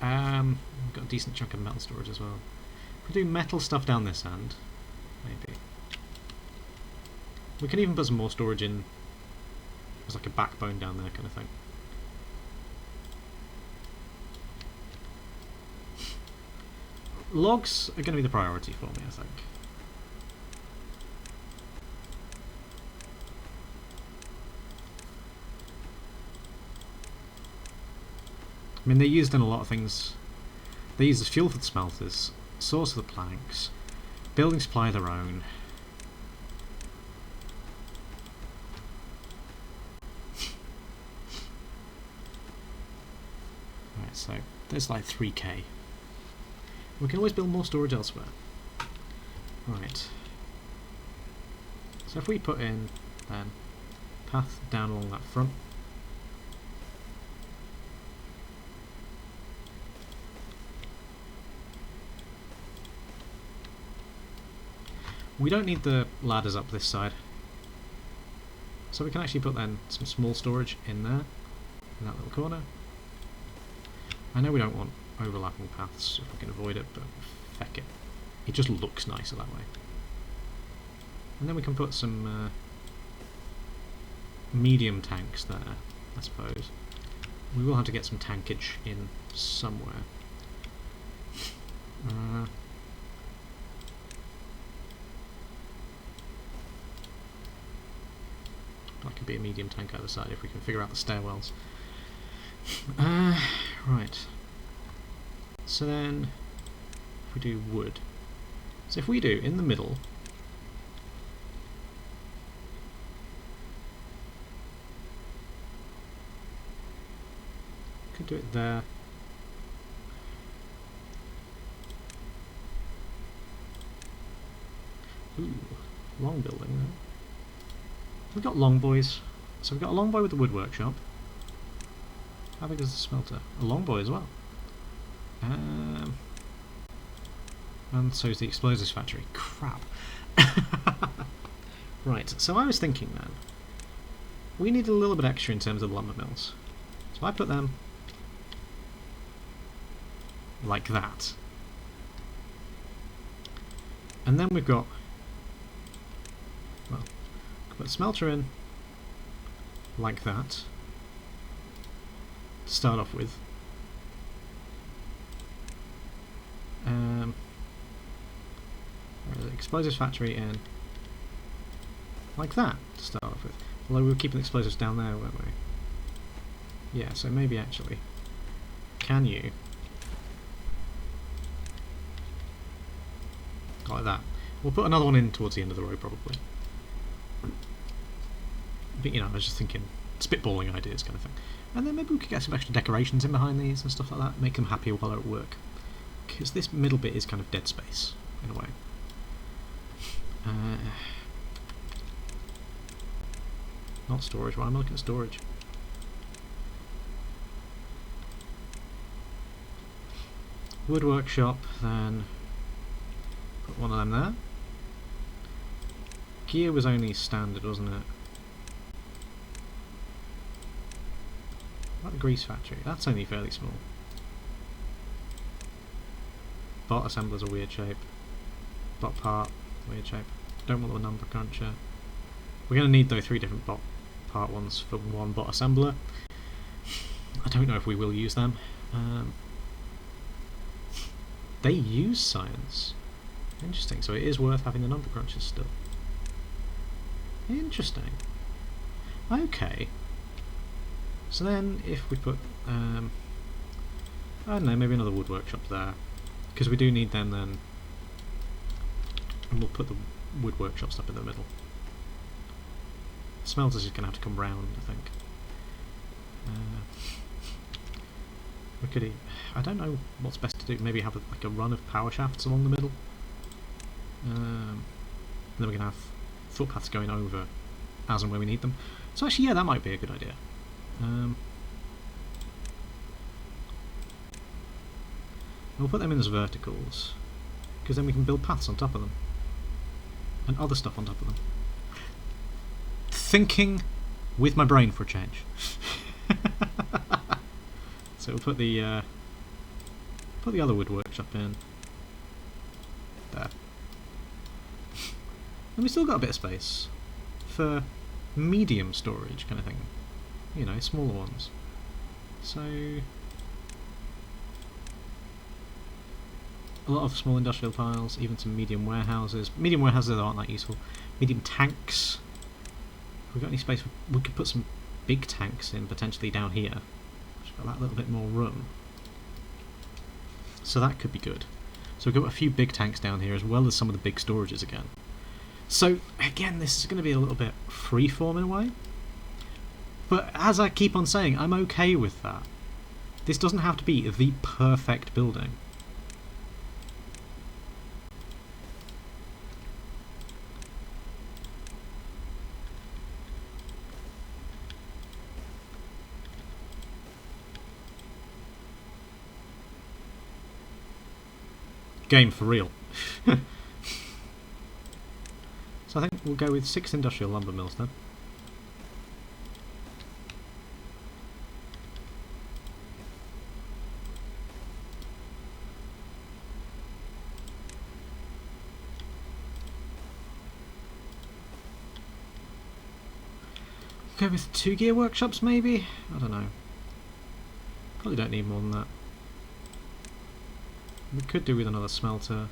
We've got a decent chunk of metal storage as well. If we do metal stuff down this end, maybe. We can even put some more storage in. There's like a backbone down there kind of thing. Logs are going to be the priority for me, I think. I mean, they're used in a lot of things. They're used as fuel for the smelters, source of the planks, building supply of their own. Right, so there's like 3k. We can always build more storage elsewhere. Right. So if we put in then path down along that front. We don't need the ladders up this side. So we can actually put then some small storage in there, in that little corner. I know we don't want overlapping paths if we can avoid it, but feck it. It just looks nicer that way. And then we can put some medium tanks there, I suppose. We will have to get some tankage in somewhere. That could be a medium tank either side if we can figure out the stairwells. Right. So then, if we do wood. So if we do in the middle. Could do it there. Ooh, long building there. We've got long boys. So we've got a long boy with the wood workshop. How big is the smelter? A long boy as well. And so is the explosives factory. Crap. Right, so I was thinking then, we need a little bit extra in terms of lumber mills. So I put them like that. And then we've got Put a smelter in like that to start off with. Explosives factory in like that to start off with. Although we were keeping explosives down there, weren't we? Yeah, so maybe actually, can you like that? We'll put another one in towards the end of the road probably. But you know, I was just thinking, spitballing ideas kind of thing. And then maybe we could get some extra decorations in behind these and stuff like that, make them happier while they're at work. Because this middle bit is kind of dead space, in a way. Not storage, why am I looking at storage? Wood workshop, then put one of them there. Gear was only standard, wasn't it? What about the grease factory? That's only fairly small. Bot assembler's a weird shape. Bot part, weird shape. Don't want the number cruncher. We're going to need though 3 different bot part ones for one bot assembler. I don't know if we will use them. They use science. Interesting, so it is worth having the number crunchers still. Interesting. Okay. So then if we put, I don't know, maybe another wood workshop there. Because we do need them then. And we'll put the wood workshops up in the middle. Smelters is going to have to come round, I think. We could, I don't know what's best to do. Maybe have like a run of power shafts along the middle. And then we can have footpaths going over as and when we need them. So actually, yeah, that might be a good idea. We'll put them in as verticals, because then we can build paths on top of them. And other stuff on top of them. Thinking with my brain for a change. So we'll put the other wood workshop in there. And we still got a bit of space for medium storage kind of thing. You know, smaller ones. So a lot of small industrial piles, even some medium warehouses. Medium warehouses aren't that useful. Medium tanks. If we've got any space, we could put some big tanks in potentially down here. Just got that little bit more room. So that could be good. So we've got a few big tanks down here as well as some of the big storages again. So again, this is going to be a little bit freeform in a way. But as I keep on saying, I'm okay with that. This doesn't have to be the perfect building. Game for real. So I think we'll go with 6 industrial lumber mills then. Go with 2 gear workshops maybe? I don't know. Probably don't need more than that. We could do with another smelter.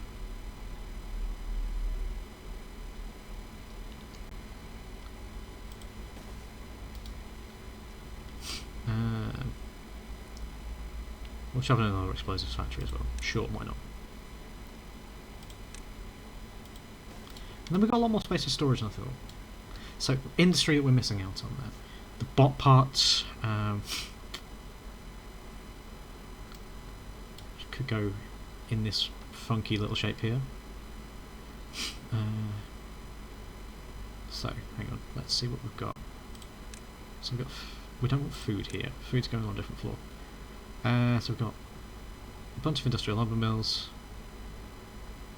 We'll shove in another explosives factory as well. Sure, why not? And then we've got a lot more space for storage than I thought. So, industry that we're missing out on there. The bot parts could go in this funky little shape here. So, hang on, let's see what we've got. So we don't want food here. Food's going on a different floor. So we've got a bunch of industrial lumber mills,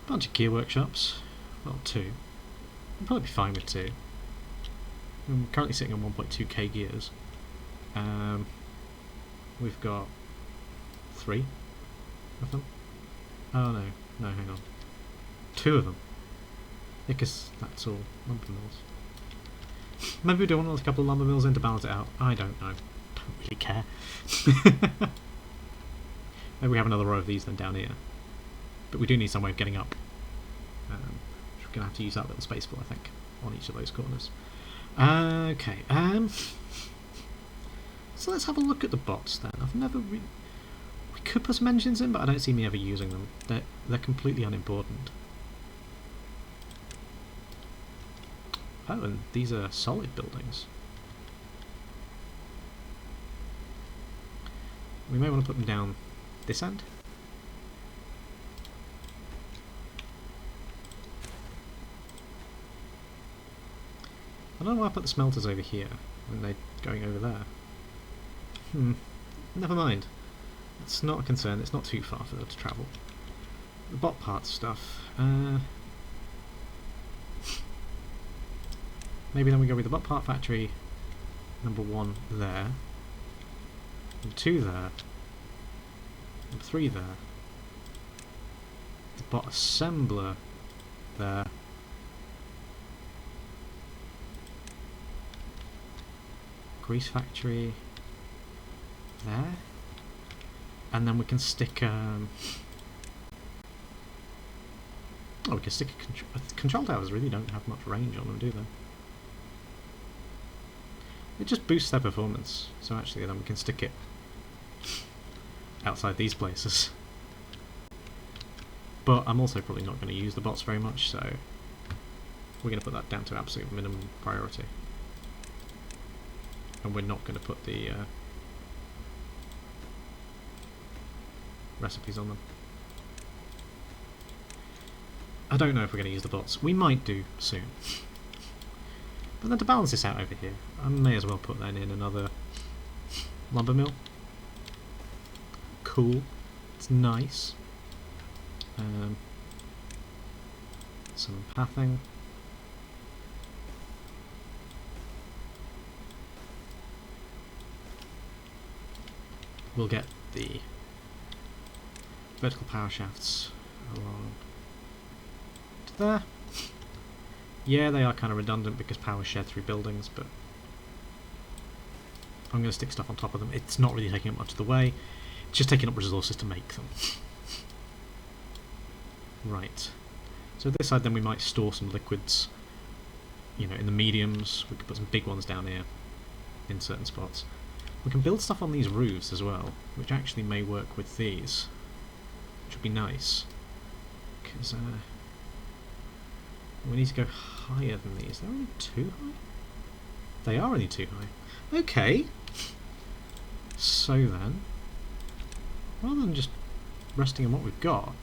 a bunch of gear workshops, well 2. We'll probably be fine with 2. I'm currently sitting on 1.2k gears. We've got 3 of them. Oh no, hang on. 2 of them. Because that's all lumber mills. Maybe we do want a couple of lumber mills in to balance it out. I don't know. Don't really care. Maybe we have another row of these then down here. But we do need some way of getting up. Which we're going to have to use that little space for, I think, on each of those corners. Okay. So let's have a look at the bots then. I've never we could put some engines in, but I don't see me ever using them. They're completely unimportant. Oh, and these are solid buildings. We may want to put them down this end. I don't know why I put the smelters over here when they're going over there. Never mind. It's not a concern, it's not too far for them to travel. The bot part stuff. Maybe then we go with the bot part factory number 1 there. Number 2 there. Number 3 there. The bot assembler there. Grease factory there. And then we can stick oh, we can stick a control towers really don't have much range on them, do they? It just boosts their performance, so actually then we can stick it outside these places. But I'm also probably not going to use the bots very much, so we're going to put that down to absolute minimum priority. And we're not going to put the recipes on them. I don't know if we're going to use the bots. We might do soon. But then to balance this out over here, I may as well put then in another lumber mill. Cool. It's nice. Some pathing. We'll get the vertical power shafts along to there. Yeah, they are kind of redundant because power shared through buildings, but I'm going to stick stuff on top of them. It's not really taking up much of the way, it's just taking up resources to make them. Right. So this side then we might store some liquids, you know, in the mediums. We could put some big ones down here in certain spots. We can build stuff on these roofs as well, which actually may work with these, which would be nice, because we need to go higher than these. They're only too high? They are only too high. Okay. So then, rather than just resting on what we've got,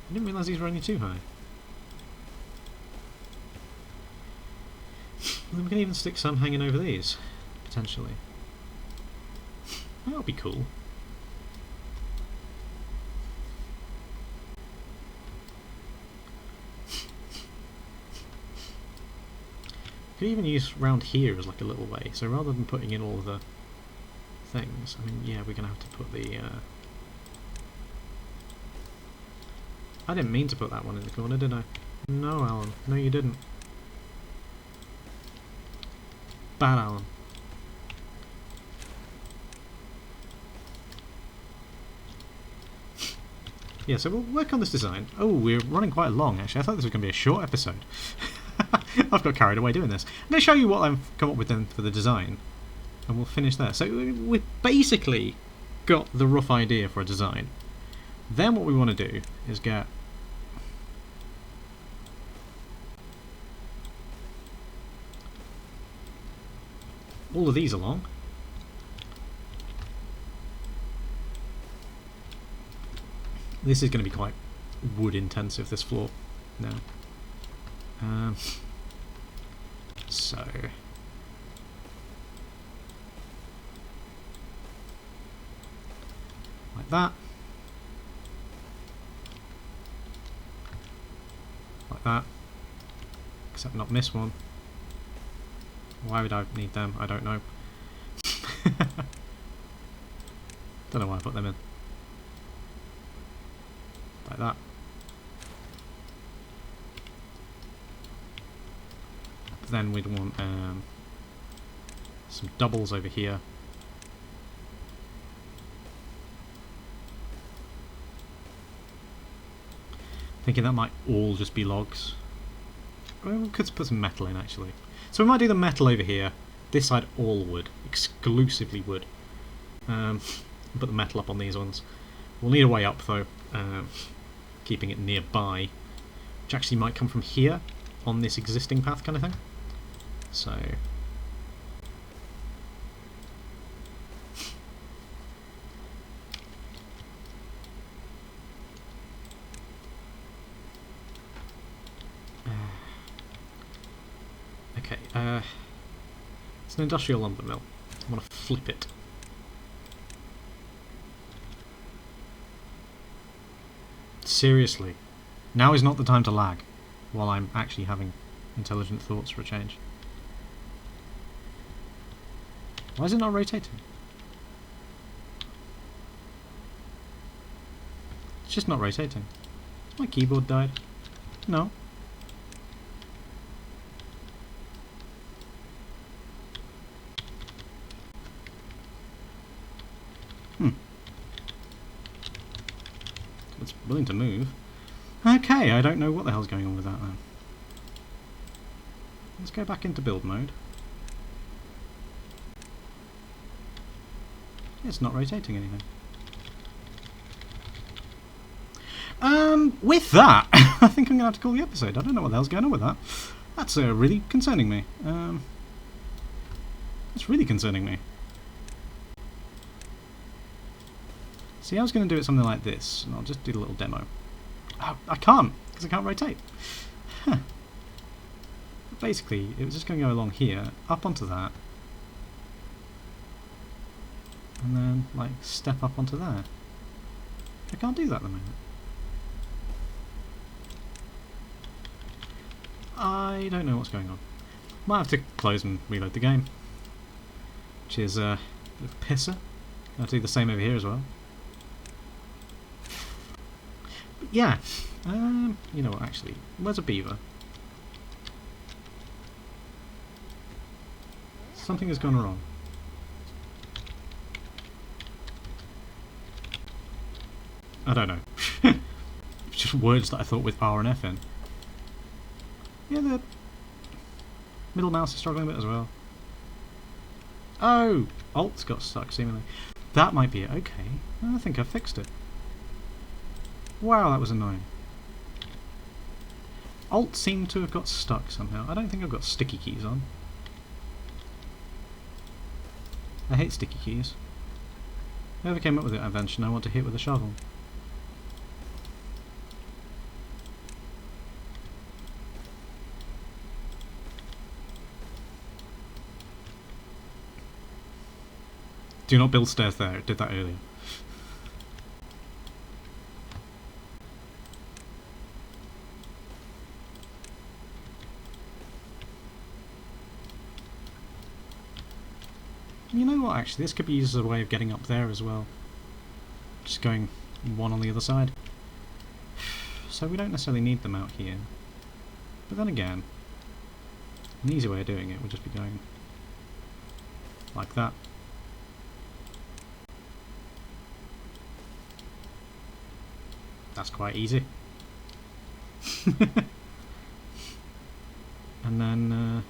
I didn't realise these were only too high. Then we can even stick some hanging over these, potentially. That would be cool. Could even use round here as like a little way, so rather than putting in all of the things, I mean, yeah, we're going to have to put the... I didn't mean to put that one in the corner, did I? No, Alan. No, you didn't. Bad Alan. Yeah, so we'll work on this design. Oh, we're running quite long, actually. I thought this was going to be a short episode. I've got carried away doing this. I'm going to show you what I've come up with then for the design, and we'll finish there. So we've basically got the rough idea for a design. Then what we want to do is get all of these along. This is going to be quite wood intensive, this floor now. So like that, like that, except not miss one. Why would I need them? I don't know. Don't know why I put them in. Like that. then we'd want some doubles over here. Thinking that might all just be logs. Well, we could put some metal in actually. So we might do the metal over here. This side all wood, exclusively wood. Put the metal up on these ones. We'll need a way up though, keeping it nearby, which actually might come from here on this existing path kind of thing. So okay, it's an industrial lumber mill. I want to flip it. Seriously, now is not the time to lag while I'm actually having intelligent thoughts for a change. Why is it not rotating? It's just not rotating. My keyboard died. No. It's willing to move. Okay, I don't know what the hell's going on with that then. Let's go back into build mode. It's not rotating anything. With that, I think I'm going to have to call the episode. I don't know what the hell's going on with that. That's really concerning me. That's really concerning me. See, I was going to do it something like this, and I'll just do a little demo. Oh, I can't, because I can't rotate. Huh. Basically, it was just going to go along here, up onto that, and then, like, step up onto there. I can't do that at the moment. I don't know what's going on. Might have to close and reload the game, which is a bit of a pisser. I'll do the same over here as well. But yeah, you know what, actually, where's a beaver? Something has gone wrong. I don't know. Just words that I thought with R and F in. Yeah, the middle mouse is struggling a bit as well. Oh! Alt's got stuck, seemingly. That might be it. Okay. I think I fixed it. Wow, that was annoying. Alt seemed to have got stuck somehow. I don't think I've got sticky keys on. I hate sticky keys. Whoever came up with that invention, I want to hit with a shovel. Do not build stairs there, it did that earlier. You know what, actually, this could be used as a way of getting up there as well. Just going one on the other side. So we don't necessarily need them out here. But then again, an easy way of doing it would just be going like that. That's quite easy. And then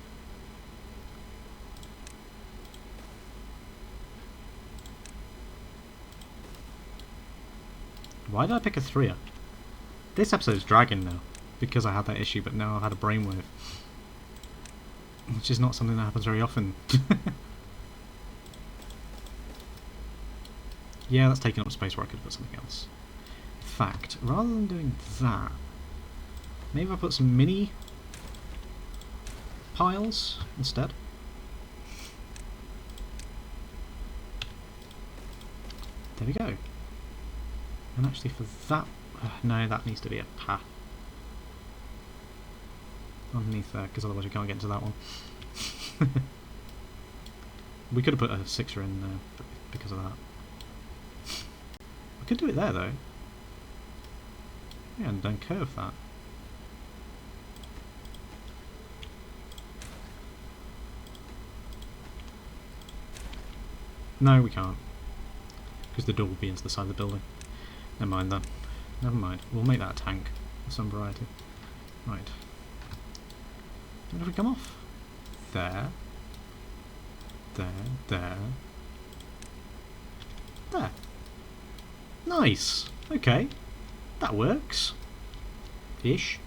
why did I pick a 3-er? This episode's dragging now because I had that issue, but now I've had a brainwave, which is not something that happens very often. Yeah, that's taking up space where I could put something else. In fact, rather than doing that, maybe I put some mini piles instead. There we go. And actually for that, no, that needs to be a path underneath there, because otherwise we can't get into that one. We could have put a 6-er in there because of that. We could do it there though. Yeah, and then curve that. No, we can't. Because the door will be into the side of the building. Never mind then. Never mind. We'll make that a tank of some variety. Right. Where do we come off? There. There. There. There. Nice. Okay. That works. Ish.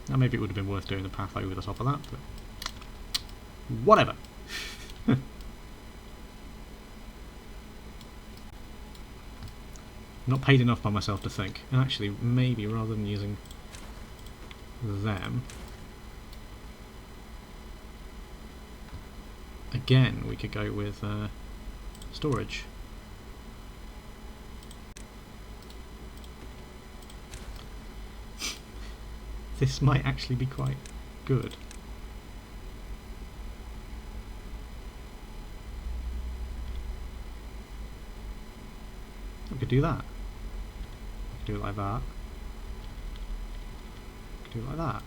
Now maybe it would have been worth doing the path over the top of that, but whatever. Not paid enough by myself to think. And actually, maybe rather than using them, again, we could go with storage. This might actually be quite good. We could do that. We could do it like that. We could do it like that.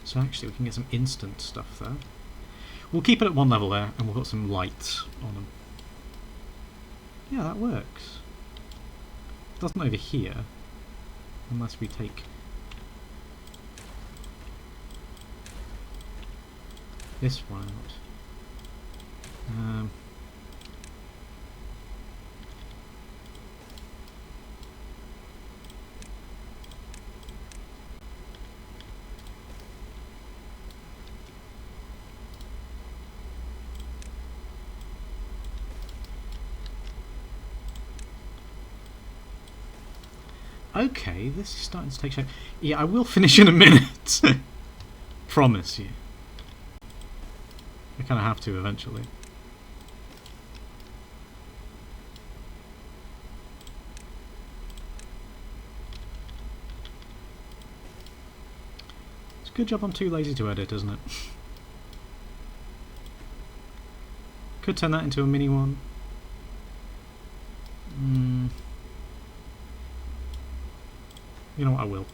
So actually we can get some instant stuff there. We'll keep it at one level there and we'll put some lights on them. Yeah, that works. It doesn't over here, unless we take this one out. Okay, this is starting to take shape. Yeah, I will finish in a minute. Promise you. I kind of have to eventually. It's a good job I'm too lazy to edit, isn't it? Could turn that into a mini one. You know what, I will.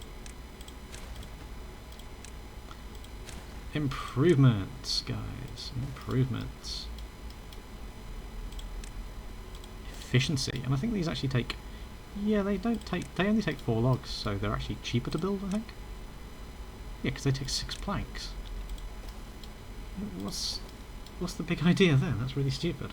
Improvements, guys. Improvements. Efficiency. And I think these actually take... Yeah, they don't take... They only take 4 logs, so they're actually cheaper to build, I think. Yeah, because they take 6 planks. What's the big idea there? That's really stupid.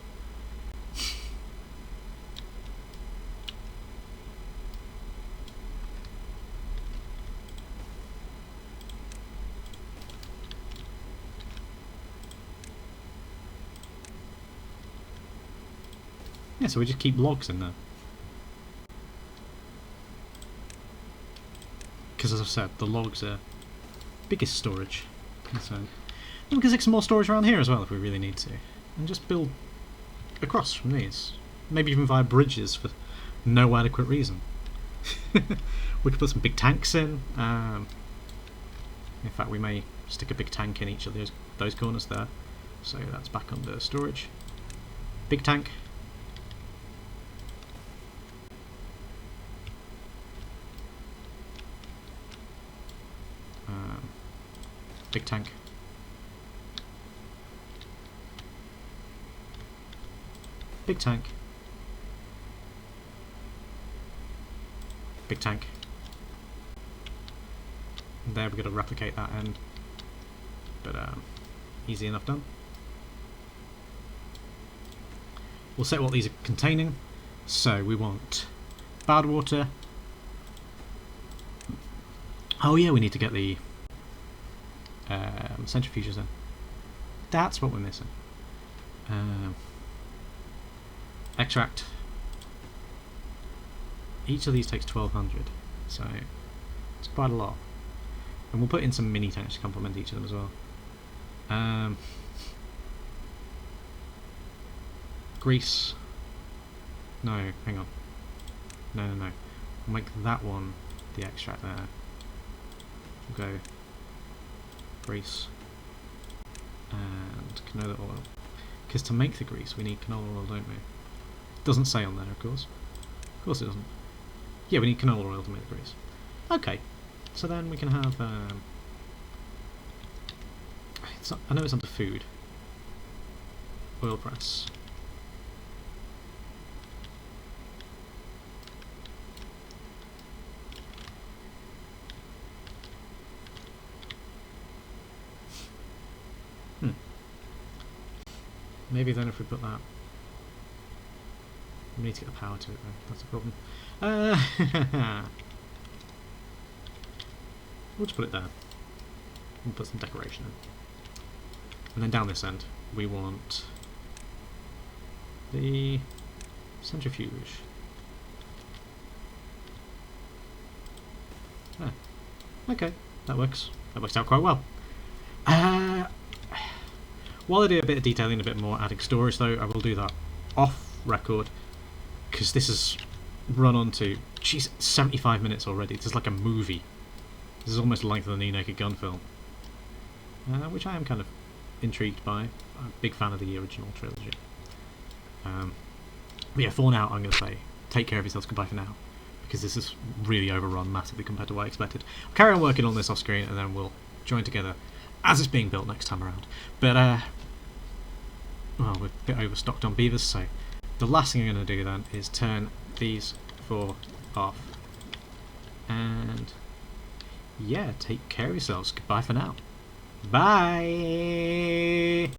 Yeah, so we just keep logs in there. Because as I've said, the logs are biggest storage. So we can stick some more storage around here as well if we really need to. And just build across from these. Maybe even via bridges for no adequate reason. We could put some big tanks in. In fact, we may stick a big tank in each of those corners there. So that's back under storage. Big tank. Big tank. Big tank. Big tank. And there we've got to replicate that end. But easy enough done. We'll set what these are containing. So we want bad water. Oh yeah, we need to get the centrifuges in. That's what we're missing. Extract. Each of these takes 1200, so it's quite a lot. And we'll put in some mini tanks to complement each of them as well. Grease. No, hang on. No. We'll make that one the extract there. We'll go grease and canola oil. Because to make the grease we need canola oil, don't we? Doesn't say on there, of course. Of course it doesn't. Yeah, we need canola oil to make the grease. Okay. So then we can have. I know it's under food. Oil press. Maybe then if we put that... We need to get the power to it though, that's a problem. We'll just put it there. We'll put some decoration in. And then down this end, we want the centrifuge. Ah, okay, that works. That works out quite well. While I do a bit of detailing, a bit more adding storage though, I will do that off record, because this has run on to, geez, 75 minutes already. This is like a movie. This is almost the length of the New Naked Gun film, which I am kind of intrigued by. I'm a big fan of the original trilogy. But yeah, for now I'm going to say, take care of yourselves, goodbye for now, because this is really overrun massively compared to what I expected. I'll carry on working on this off screen and then we'll join together as it's being built next time around. But well, we're a bit overstocked on beavers, so the last thing I'm going to do then is turn these 4 off. And yeah, take care of yourselves. Goodbye for now. Bye!